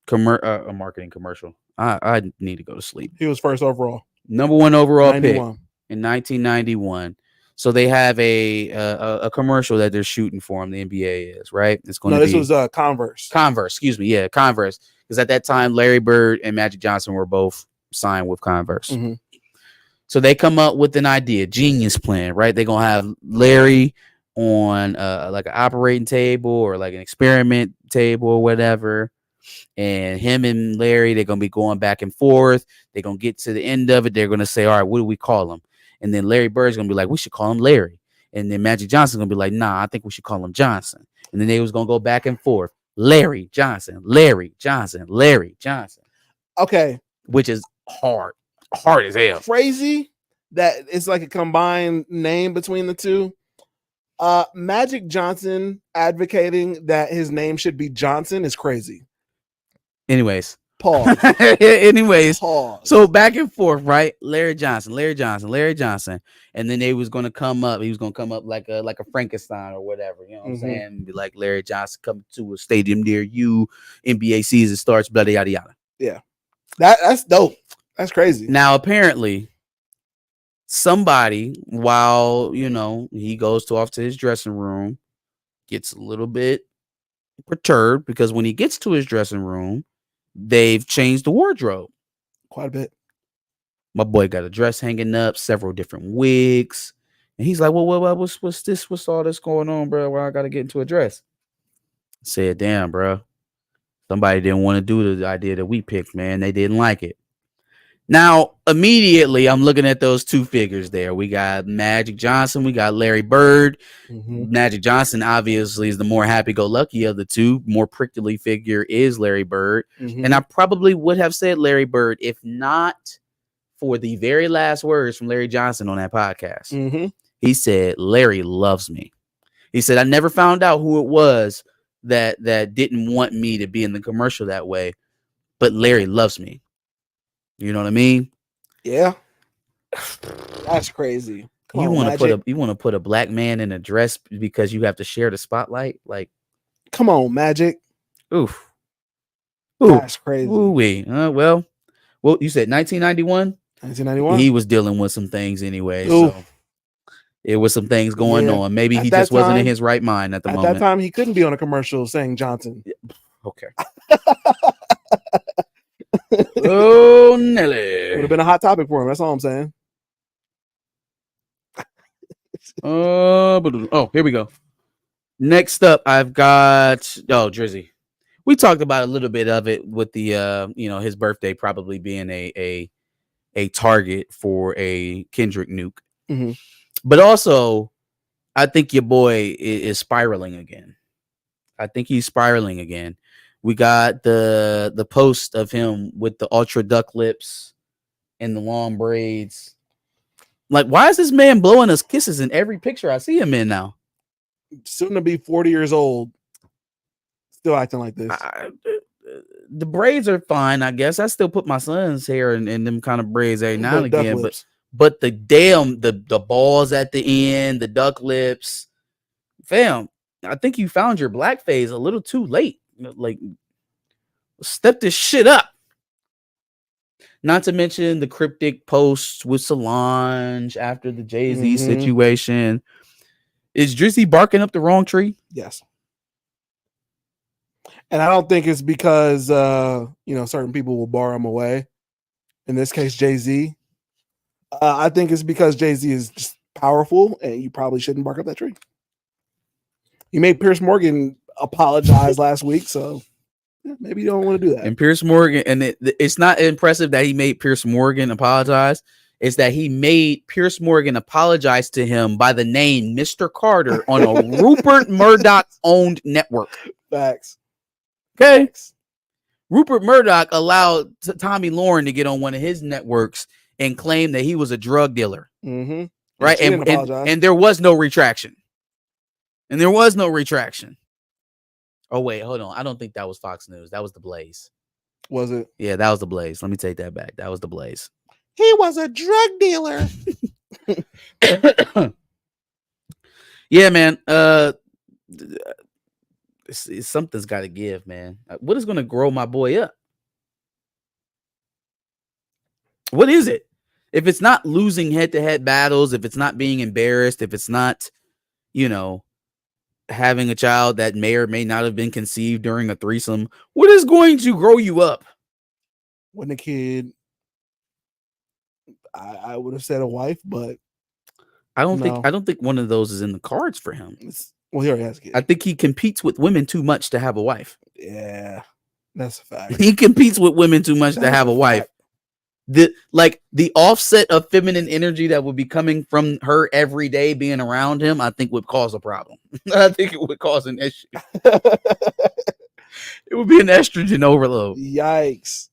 commercial. I need to go to sleep. He was first overall. Number 1 overall 91. pick in 1991. So they have a commercial that they're shooting for him. The NBA is right. It's going No, to this be was Converse. Converse. Excuse me. Yeah, Converse. Because at that time, Larry Bird and Magic Johnson were both signed with Converse. Mm-hmm. So they come up with an idea, genius plan, right? They're gonna have Larry on like an operating table or like an experiment table or whatever. And him and Larry, they're gonna be going back and forth. They're gonna get to the end of it. They're gonna say, all right, what do we call him? And then Larry Bird's gonna be like, we should call him Larry. And then Magic Johnson's gonna be like, nah, I think we should call him Johnson. And then they was gonna go back and forth. Larry Johnson, Larry Johnson, Larry Johnson. Okay. Which is hard as hell. Crazy that it's like a combined name between the two. Magic Johnson advocating that his name should be Johnson is crazy. Anyways. Pause. Anyways. Pause. So back and forth, right? Larry Johnson, Larry Johnson, Larry Johnson. And then they was gonna come up. He was gonna come up like a Frankenstein or whatever. You know what I'm saying? And be like Larry Johnson coming to a stadium near you. NBA season starts, yada yada yada. Yeah. That's dope. That's crazy. Now apparently somebody, while he goes off to his dressing room, gets a little bit perturbed because when he gets to his dressing room, they've changed the wardrobe quite a bit. My boy got a dress hanging up, several different wigs, and he's like, "Well, what's this? What's all this going on, bro? Why I got to get into a dress?" I said, "Damn, bro, somebody didn't want to do the idea that we picked, man. They didn't like it." Now, immediately, I'm looking at those two figures there. We got Magic Johnson. We got Larry Bird. Mm-hmm. Magic Johnson, obviously, is the more happy-go-lucky of the two. More prickly figure is Larry Bird. Mm-hmm. And I probably would have said Larry Bird if not for the very last words from Larry Johnson on that podcast. Mm-hmm. He said, "Larry loves me." He said, "I never found out who it was that didn't want me to be in the commercial that way, but Larry loves me." You know what I mean? Yeah. That's crazy. You want to put a black man in a dress because you have to share the spotlight? Like, come on, Magic. Oof. That's crazy. Ooh-wee. Well, you said 1991? 1991. He was dealing with some things anyway. Oof. So it was some things going on. Maybe he just wasn't in his right mind at the moment. At that time, he couldn't be on a commercial saying Johnson. Yeah. Okay. Oh, Nelly. Would have been a hot topic for him. That's all I'm saying. Here we go. Next up, I've got Drizzy. We talked about a little bit of it with the his birthday probably being a target for a Kendrick nuke. Mm-hmm. But also, I think your boy is spiraling again. I think he's spiraling again. We got the post of him with the ultra duck lips and the long braids. Like, why is this man blowing us kisses in every picture I see him in now? Soon to be 40 years old. Still acting like this. The braids are fine, I guess. I still put my son's hair in them kind of braids every now and again. But the the balls at the end, the duck lips. Fam, I think you found your black phase a little too late. Like, step this shit up. Not to mention the cryptic posts with Solange after the Jay-Z situation. Is Drizzy barking up the wrong tree? Yes. And I don't think it's because certain people will bar him away. In this case, Jay-Z. I think it's because Jay-Z is just powerful, and you probably shouldn't bark up that tree. He made Piers Morgan apologize last week, so maybe you don't want to do that. And Piers Morgan, and it's not impressive that he made Piers Morgan apologize. It's that he made Piers Morgan apologize to him by the name Mr. Carter on a Rupert Murdoch-owned network. Facts. Okay. Facts. Rupert Murdoch allowed Tommy Lauren to get on one of his networks and claim that he was a drug dealer. Mm-hmm. Right? And there was no retraction. Oh, wait, hold on. I don't think that was Fox News. That was The Blaze. Was it? Yeah, that was The Blaze. Let me take that back. That was The Blaze. He was a drug dealer. Yeah, man. Something's got to give, man. What is going to grow my boy up? What is it? If it's not losing head-to-head battles, if it's not being embarrassed, if it's not, having a child that may or may not have been conceived during a threesome, what is going to grow you up? When a kid, I would have said a wife, but I don't think one of those is in the cards for him. Well, he already has a kid. I think he competes with women too much to have a wife. Yeah, that's a fact. He competes with women too much to have a wife. The offset of feminine energy that would be coming from her every day being around him, I think would cause a problem. I think it would cause an issue. It would be an estrogen overload. Yikes.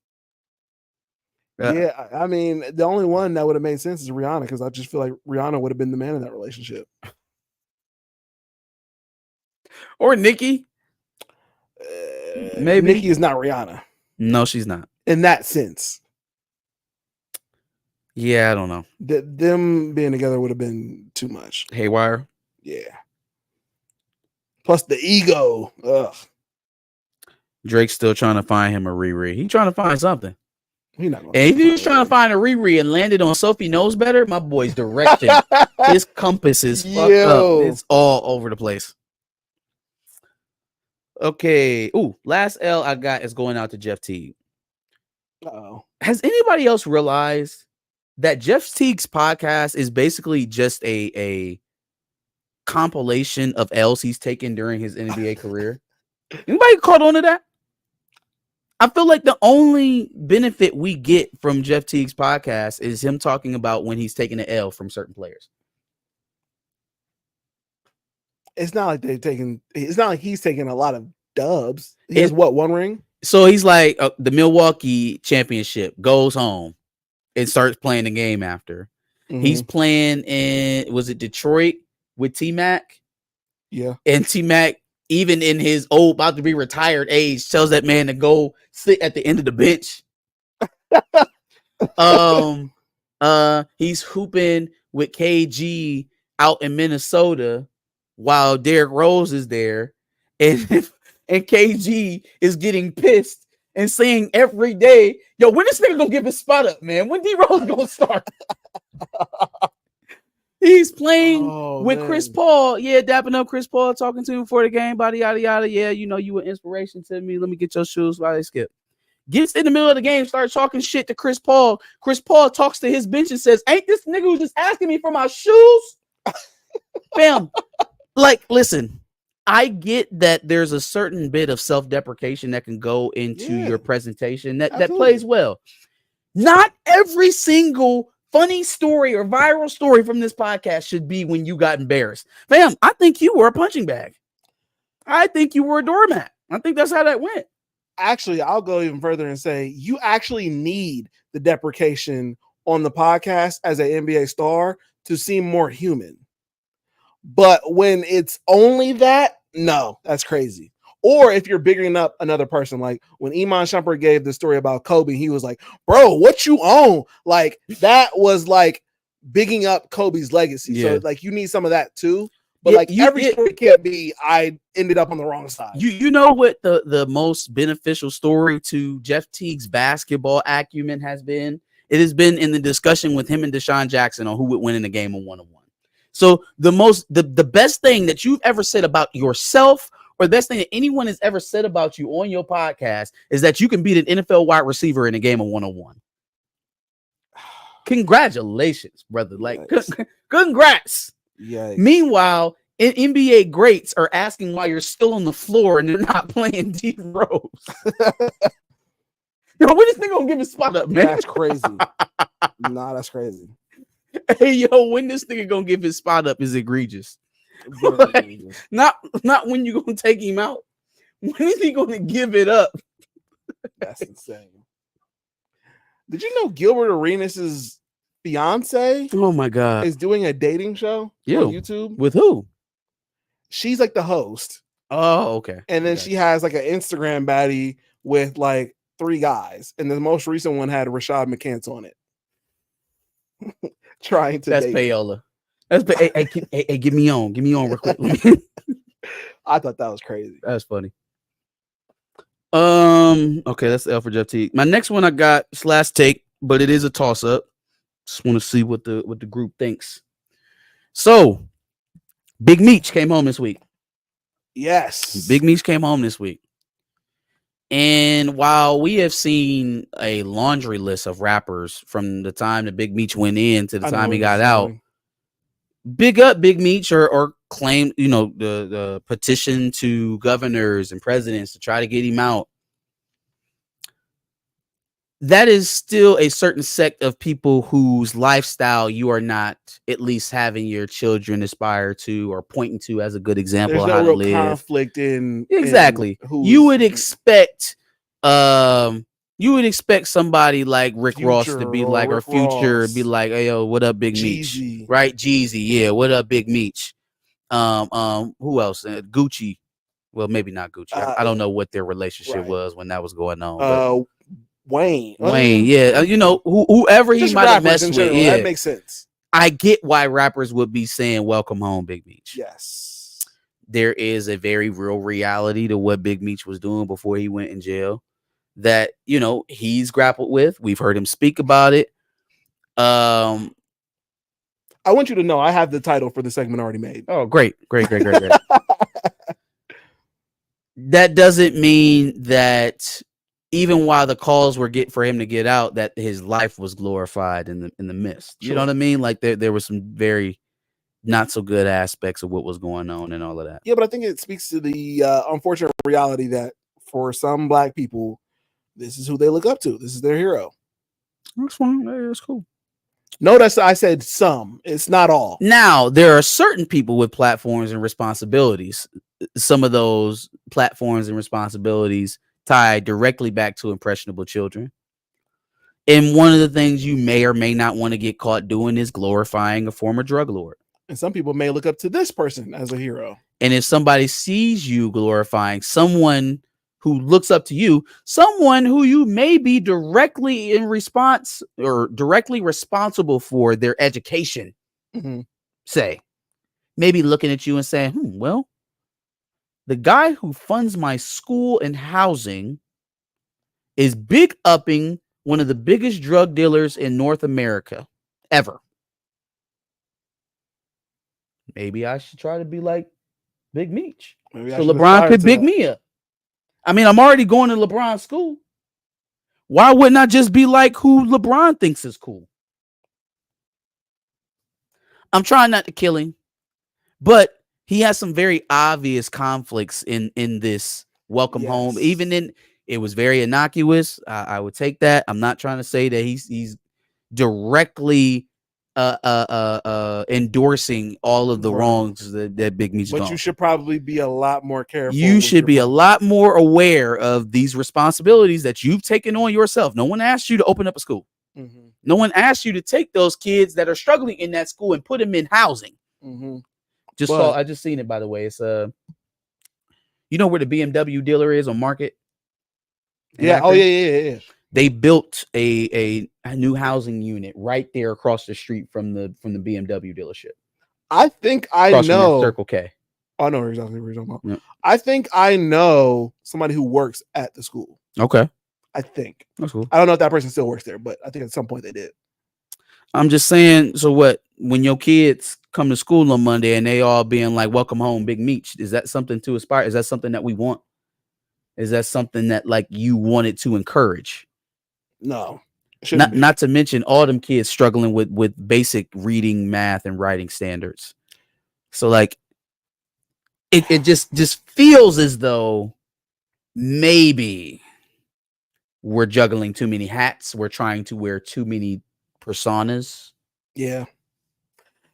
Yeah, I mean, the only one that would have made sense is Rihanna, because I just feel like Rihanna would have been the man in that relationship. Or Nicki. Maybe. Nicki is not Rihanna. No, she's not. In that sense. Yeah, I don't know. Them being together would have been too much. Haywire. Yeah. Plus the ego. Ugh. Drake's still trying to find him a Riri. He's trying to find something. He's not. And if he was trying to find a Riri and landed on Sophie Knows Better, my boy's direction, his compass is fucked up. It's all over the place. Okay. Ooh, last L I got is going out to Jeff Teague. Uh-oh. Has anybody else realized that Jeff Teague's podcast is basically just a compilation of L's he's taken during his NBA career? Anybody caught on to that? I feel like the only benefit we get from Jeff Teague's podcast is him talking about when he's taking an L from certain players. It's not like it's not like he's taking a lot of dubs. He has one ring? So he's like the Milwaukee championship, goes home and starts playing the game after. Mm-hmm. He's playing in, was it Detroit with T-Mac? Yeah. And T-Mac, even in his old, about to be retired age, tells that man to go sit at the end of the bench. He's hooping with KG out in Minnesota while Derrick Rose is there, and KG is getting pissed and saying every day, "Yo, when this nigga gonna give his spot up, man? When D Rose gonna start?" He's playing with Chris Paul. Yeah, dapping up Chris Paul, talking to him before the game, yada, yada, yada. Yeah, you were inspiration to me. Let me get your shoes while they skip. Gets in the middle of the game, starts talking shit to Chris Paul. Chris Paul talks to his bench and says, "Ain't this nigga who just asking me for my shoes?" Bam. Like, listen, I get that there's a certain bit of self-deprecation that can go into your presentation that plays well. Not every single funny story or viral story from this podcast should be when you got embarrassed. Fam, I think you were a punching bag. I think you were a doormat. I think that's how that went. Actually, I'll go even further and say you actually need the deprecation on the podcast as an NBA star to seem more human. But when it's only that, no, that's crazy. Or if you're bigging up another person, like when Iman Shumpert gave the story about Kobe, he was like, "Bro, what you own?" Like that was like bigging up Kobe's legacy. Yeah. So like you need some of that too. But like every story can't be, I ended up on the wrong side. You know what the most beneficial story to Jeff Teague's basketball acumen has been? It has been in the discussion with him and Deshaun Jackson on who would win in the game of 1-on-1. So the best thing that you've ever said about yourself, or the best thing that anyone has ever said about you on your podcast, is that you can beat an NFL wide receiver in a game of 1-on-1. Congratulations, brother. Like, congrats. Yikes. Meanwhile, NBA greats are asking why you're still on the floor and they're not playing D Rose. Yo, when this nigga gonna give his spot up, man? That's crazy. Nah, that's crazy. Hey, yo, when this nigga gonna give his spot up is egregious. Like, not when you gonna take him out. When is he gonna give it up? That's insane. Did you know Gilbert Arenas' fiance? Oh my god, is doing a dating show on YouTube. With who? She's like the host. Oh, okay. And then she has like an Instagram baddie with like 3 guys, and the most recent one had Rashad McCants on it. Trying to. That's date payola. That's hey, get me on real quick. I thought that was crazy. That's funny. Okay, that's the L for Jeff Teague. My next one I got / take, but it is a toss up. Just want to see what the group thinks. So, Big Meech came home this week. Yes. Big Meech came home this week. And while we have seen a laundry list of rappers from the time that Big Meech went in to the time he got out, big up Big Meech or claim, the petition to governors and presidents to try to get him out. That is still a certain sect of people whose lifestyle you are not at least having your children aspire to or pointing to as a good example of how to live. There's no real conflict in exactly. You would expect somebody like Rick Ross to be like, or Future be like, hey yo, what up, Big Meech? Right? Jeezy, yeah, what up, Big Meech? Who else? Gucci. Well, maybe not Gucci. I don't know what their relationship was when that was going on. But Wayne, yeah, whoever he might have messed with, yeah, that makes sense. I get why rappers would be saying "Welcome home, Big Meech." Yes, there is a very real reality to what Big Meech was doing before he went in jail that he's grappled with. We've heard him speak about it. I want you to know I have the title for the segment already made. Oh, great. That doesn't mean that even while the calls were for him to get out, that his life was glorified in the midst. You know what I mean? Like there were some very not so good aspects of what was going on and all of that. Yeah, but I think it speaks to the unfortunate reality that for some Black people, this is who they look up to. This is their hero. That's fine. That's cool. Notice I said some. It's not all. Now, there are certain people with platforms and responsibilities. Some of those platforms and responsibilities tie directly back to impressionable children. And one of the things you may or may not want to get caught doing is glorifying a former drug lord. And some people may look up to this person as a hero. And if somebody sees you glorifying someone who looks up to you, someone who you may be directly in response or directly responsible for their education, say, maybe looking at you and saying, well, the guy who funds my school and housing is big upping one of the biggest drug dealers in North America ever. Maybe I should try to be like Big Meech. So LeBron could big me up. I mean, I'm already going to LeBron's school. Why wouldn't I just be like who LeBron thinks is cool? I'm trying not to kill him, but he has some very obvious conflicts in this welcome home. Even in it was very innocuous. I would take that. I'm not trying to say that he's directly endorsing all of the wrongs that Big Meech. But you should probably be a lot more careful. You should be a lot more aware of these responsibilities that you've taken on yourself. No one asked you to open up a school. No one asked you to take those kids that are struggling in that school and put them in housing. I just seen it, by the way. It's where the BMW dealer is on Market? Yeah. Oh yeah. They built a new housing unit right there across the street from the BMW dealership. I think I know Circle K. I know exactly what you're talking about. Yep. I think I know somebody who works at the school. Okay. I think. That's cool. I don't know if that person still works there, but I think at some point they did. I'm just saying, so what, when your kids come to school on Monday and they all being like, welcome home, Big Meech, is that something to aspire? Is that something that we want? Is that something that like you wanted to encourage? No. Not to mention all them kids struggling with basic reading, math, and writing standards. So like it just feels as though maybe we're juggling too many hats. We're trying to wear too many personas. Yeah.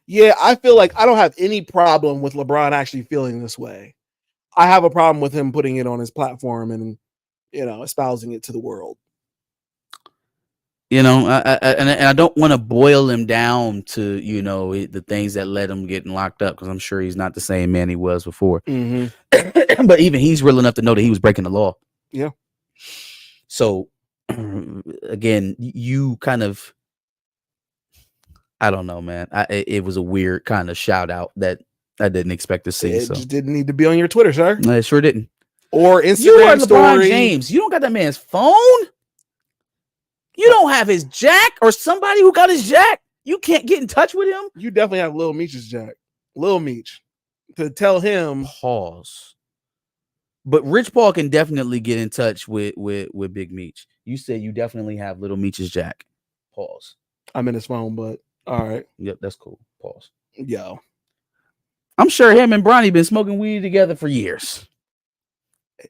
I feel like I don't have any problem with LeBron actually feeling this way. I have a problem with him putting it on his platform and espousing it to the world. I don't want to boil him down to the things that led him getting locked up, because I'm sure he's not the same man he was before. But even he's real enough to know that he was breaking the law. Yeah. So again, you kind of, I don't know, man. It was a weird kind of shout out that I didn't expect to see. It just didn't need to be on your Twitter, sir. No, it sure didn't. Or Instagram you are LeBron story. James. You don't got that man's phone. You don't have his jack or somebody who got his jack. You can't get in touch with him? You definitely have Lil Meech's jack. Lil Meech. To tell him. Pause. But Rich Paul can definitely get in touch with Big Meech. You said you definitely have Little Meech's jack. Pause. I'm in his phone, but all right. Yep, that's cool. Pause. Yo. I'm sure him and Bronny been smoking weed together for years.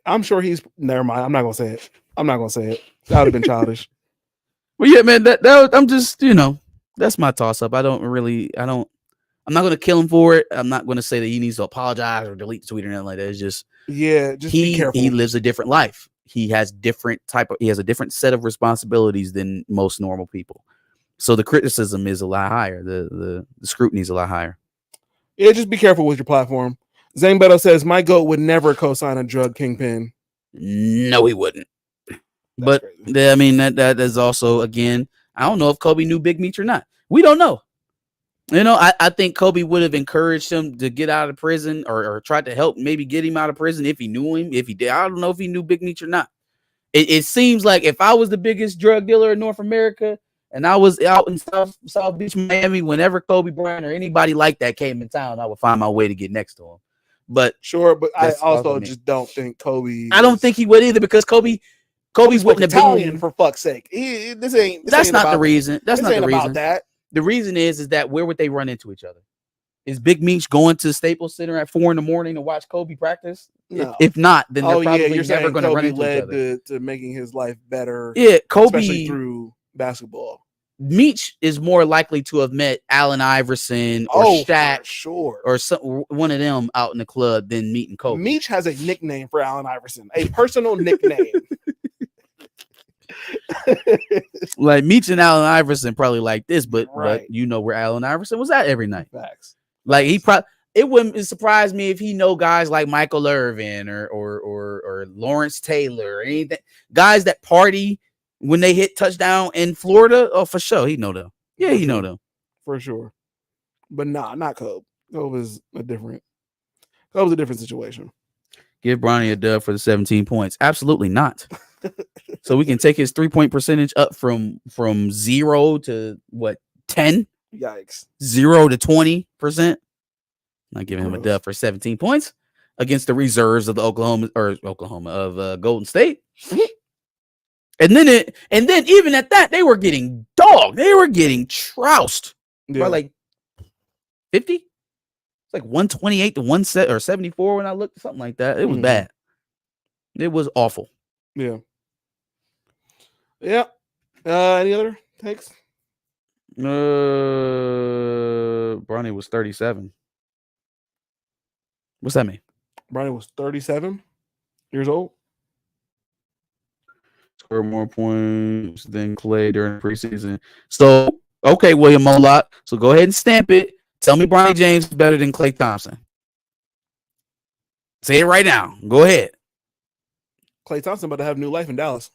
I'm sure he's. Never mind. I'm not gonna say it. That would have been childish. Well, yeah, man. That I'm just, that's my toss up. I'm not gonna kill him for it. I'm not gonna say that he needs to apologize or delete the tweet or anything like that. It's just be careful. He lives a different life. He has a different set of responsibilities than most normal people. So the criticism is a lot higher. The scrutiny is a lot higher. Yeah, just be careful with your platform. Zane Beto says my goat would never co-sign a drug kingpin. No, he wouldn't. But I mean that is also, again, I don't know if Kobe knew Big Meech or not. We don't know. I think Kobe would have encouraged him to get out of prison or tried to help maybe get him out of prison if he knew him. If he did, I don't know if he knew Big Meech or not. It seems like if I was the biggest drug dealer in North America and I was out in South Beach, Miami, whenever Kobe Bryant or anybody like that came in town, I would find my way to get next to him. But sure, but I also just don't think Kobe. I don't think he would either, because Kobe wouldn't have Italian, been, for fuck's sake. That's not the reason. That's not the reason. About that. The reason is that where would they run into each other? Is Big Meech going to Staples Center at 4 a.m. to watch Kobe practice? No. If not, then they're probably you're never going to run into each other. To making his life better. Yeah, Kobe, especially through basketball. Meech is more likely to have met Allen Iverson or Shaq, sure, or one of them out in the club than meeting Kobe. Meech has a nickname for Allen Iverson, a personal nickname. Like Meech and Allen Iverson probably like this, but you know where Allen Iverson was at every night. Facts. Like it wouldn't surprise me if he know guys like Michael Irvin or Lawrence Taylor or anything, guys that party when they hit touchdown in Florida. Oh, for sure, he know them. Yeah, he know them for sure. But not Kobe. Kobe's a different situation. Give Bronny a dub for the 17 points. Absolutely not. So we can take his 3-point percentage up from 0 to what, 10? Yikes. 0 to 20%. Not giving him a dub for 17 points against the reserves of the Golden State. And then even at that, they were getting dogged. They were getting troused by like 50. It's like 128 to 174 when I looked, something like that. It was bad. It was awful. Yeah. Yeah. Any other takes? Bronny was 37. What's that mean? Bronny was 37 years old. Scored more points than Clay during the preseason. So, okay, William Moloch. So go ahead and stamp it. Tell me Bronny James is better than Klay Thompson. Say it right now. Go ahead. Klay Thompson about to have new life in Dallas.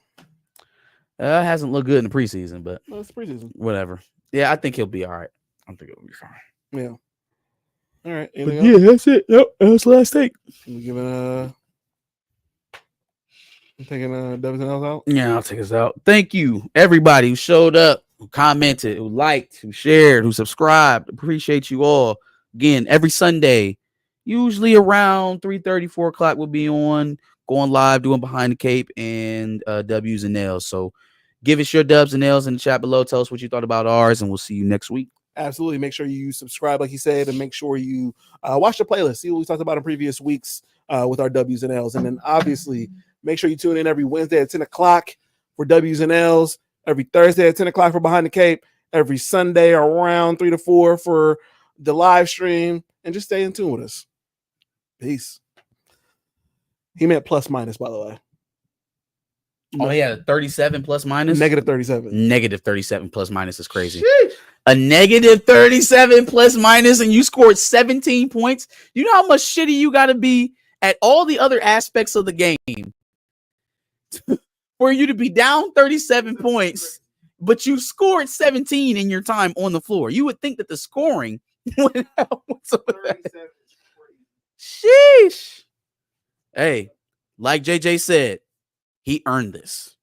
Hasn't looked good in the preseason, but it's preseason. Whatever. Yeah, I think he'll be all right. I think he'll be fine. Yeah. All right. Yeah, that's it. Yep, that's the last take. Taking W's and L's out? Yeah, I'll take us out. Thank you, everybody who showed up, who commented, who liked, who shared, who subscribed. Appreciate you all. Again, every Sunday, usually around 3:30, 4 o'clock, we'll be going live, doing Behind the Cape and W's and L's. So give us your dubs and L's in the chat below. Tell us what you thought about ours, and we'll see you next week. Absolutely. Make sure you subscribe, like he said, and make sure you watch the playlist. See what we talked about in previous weeks with our W's and L's. And then obviously make sure you tune in every Wednesday at 10 o'clock for W's and L's, every Thursday at 10 o'clock for Behind the Cape, every Sunday around 3 to 4 for the live stream, and just stay in tune with us. Peace. He meant plus minus, by the way. Oh, yeah, 37 plus minus? Negative 37. Negative 37 plus minus is crazy. Sheesh. A negative 37 plus minus, and you scored 17 points. You know how much shitty you got to be at all the other aspects of the game for you to be down 37 points, but you scored 17 in your time on the floor. You would think that the scoring would help with some of that. Sheesh. Hey, like JJ said, he earned this.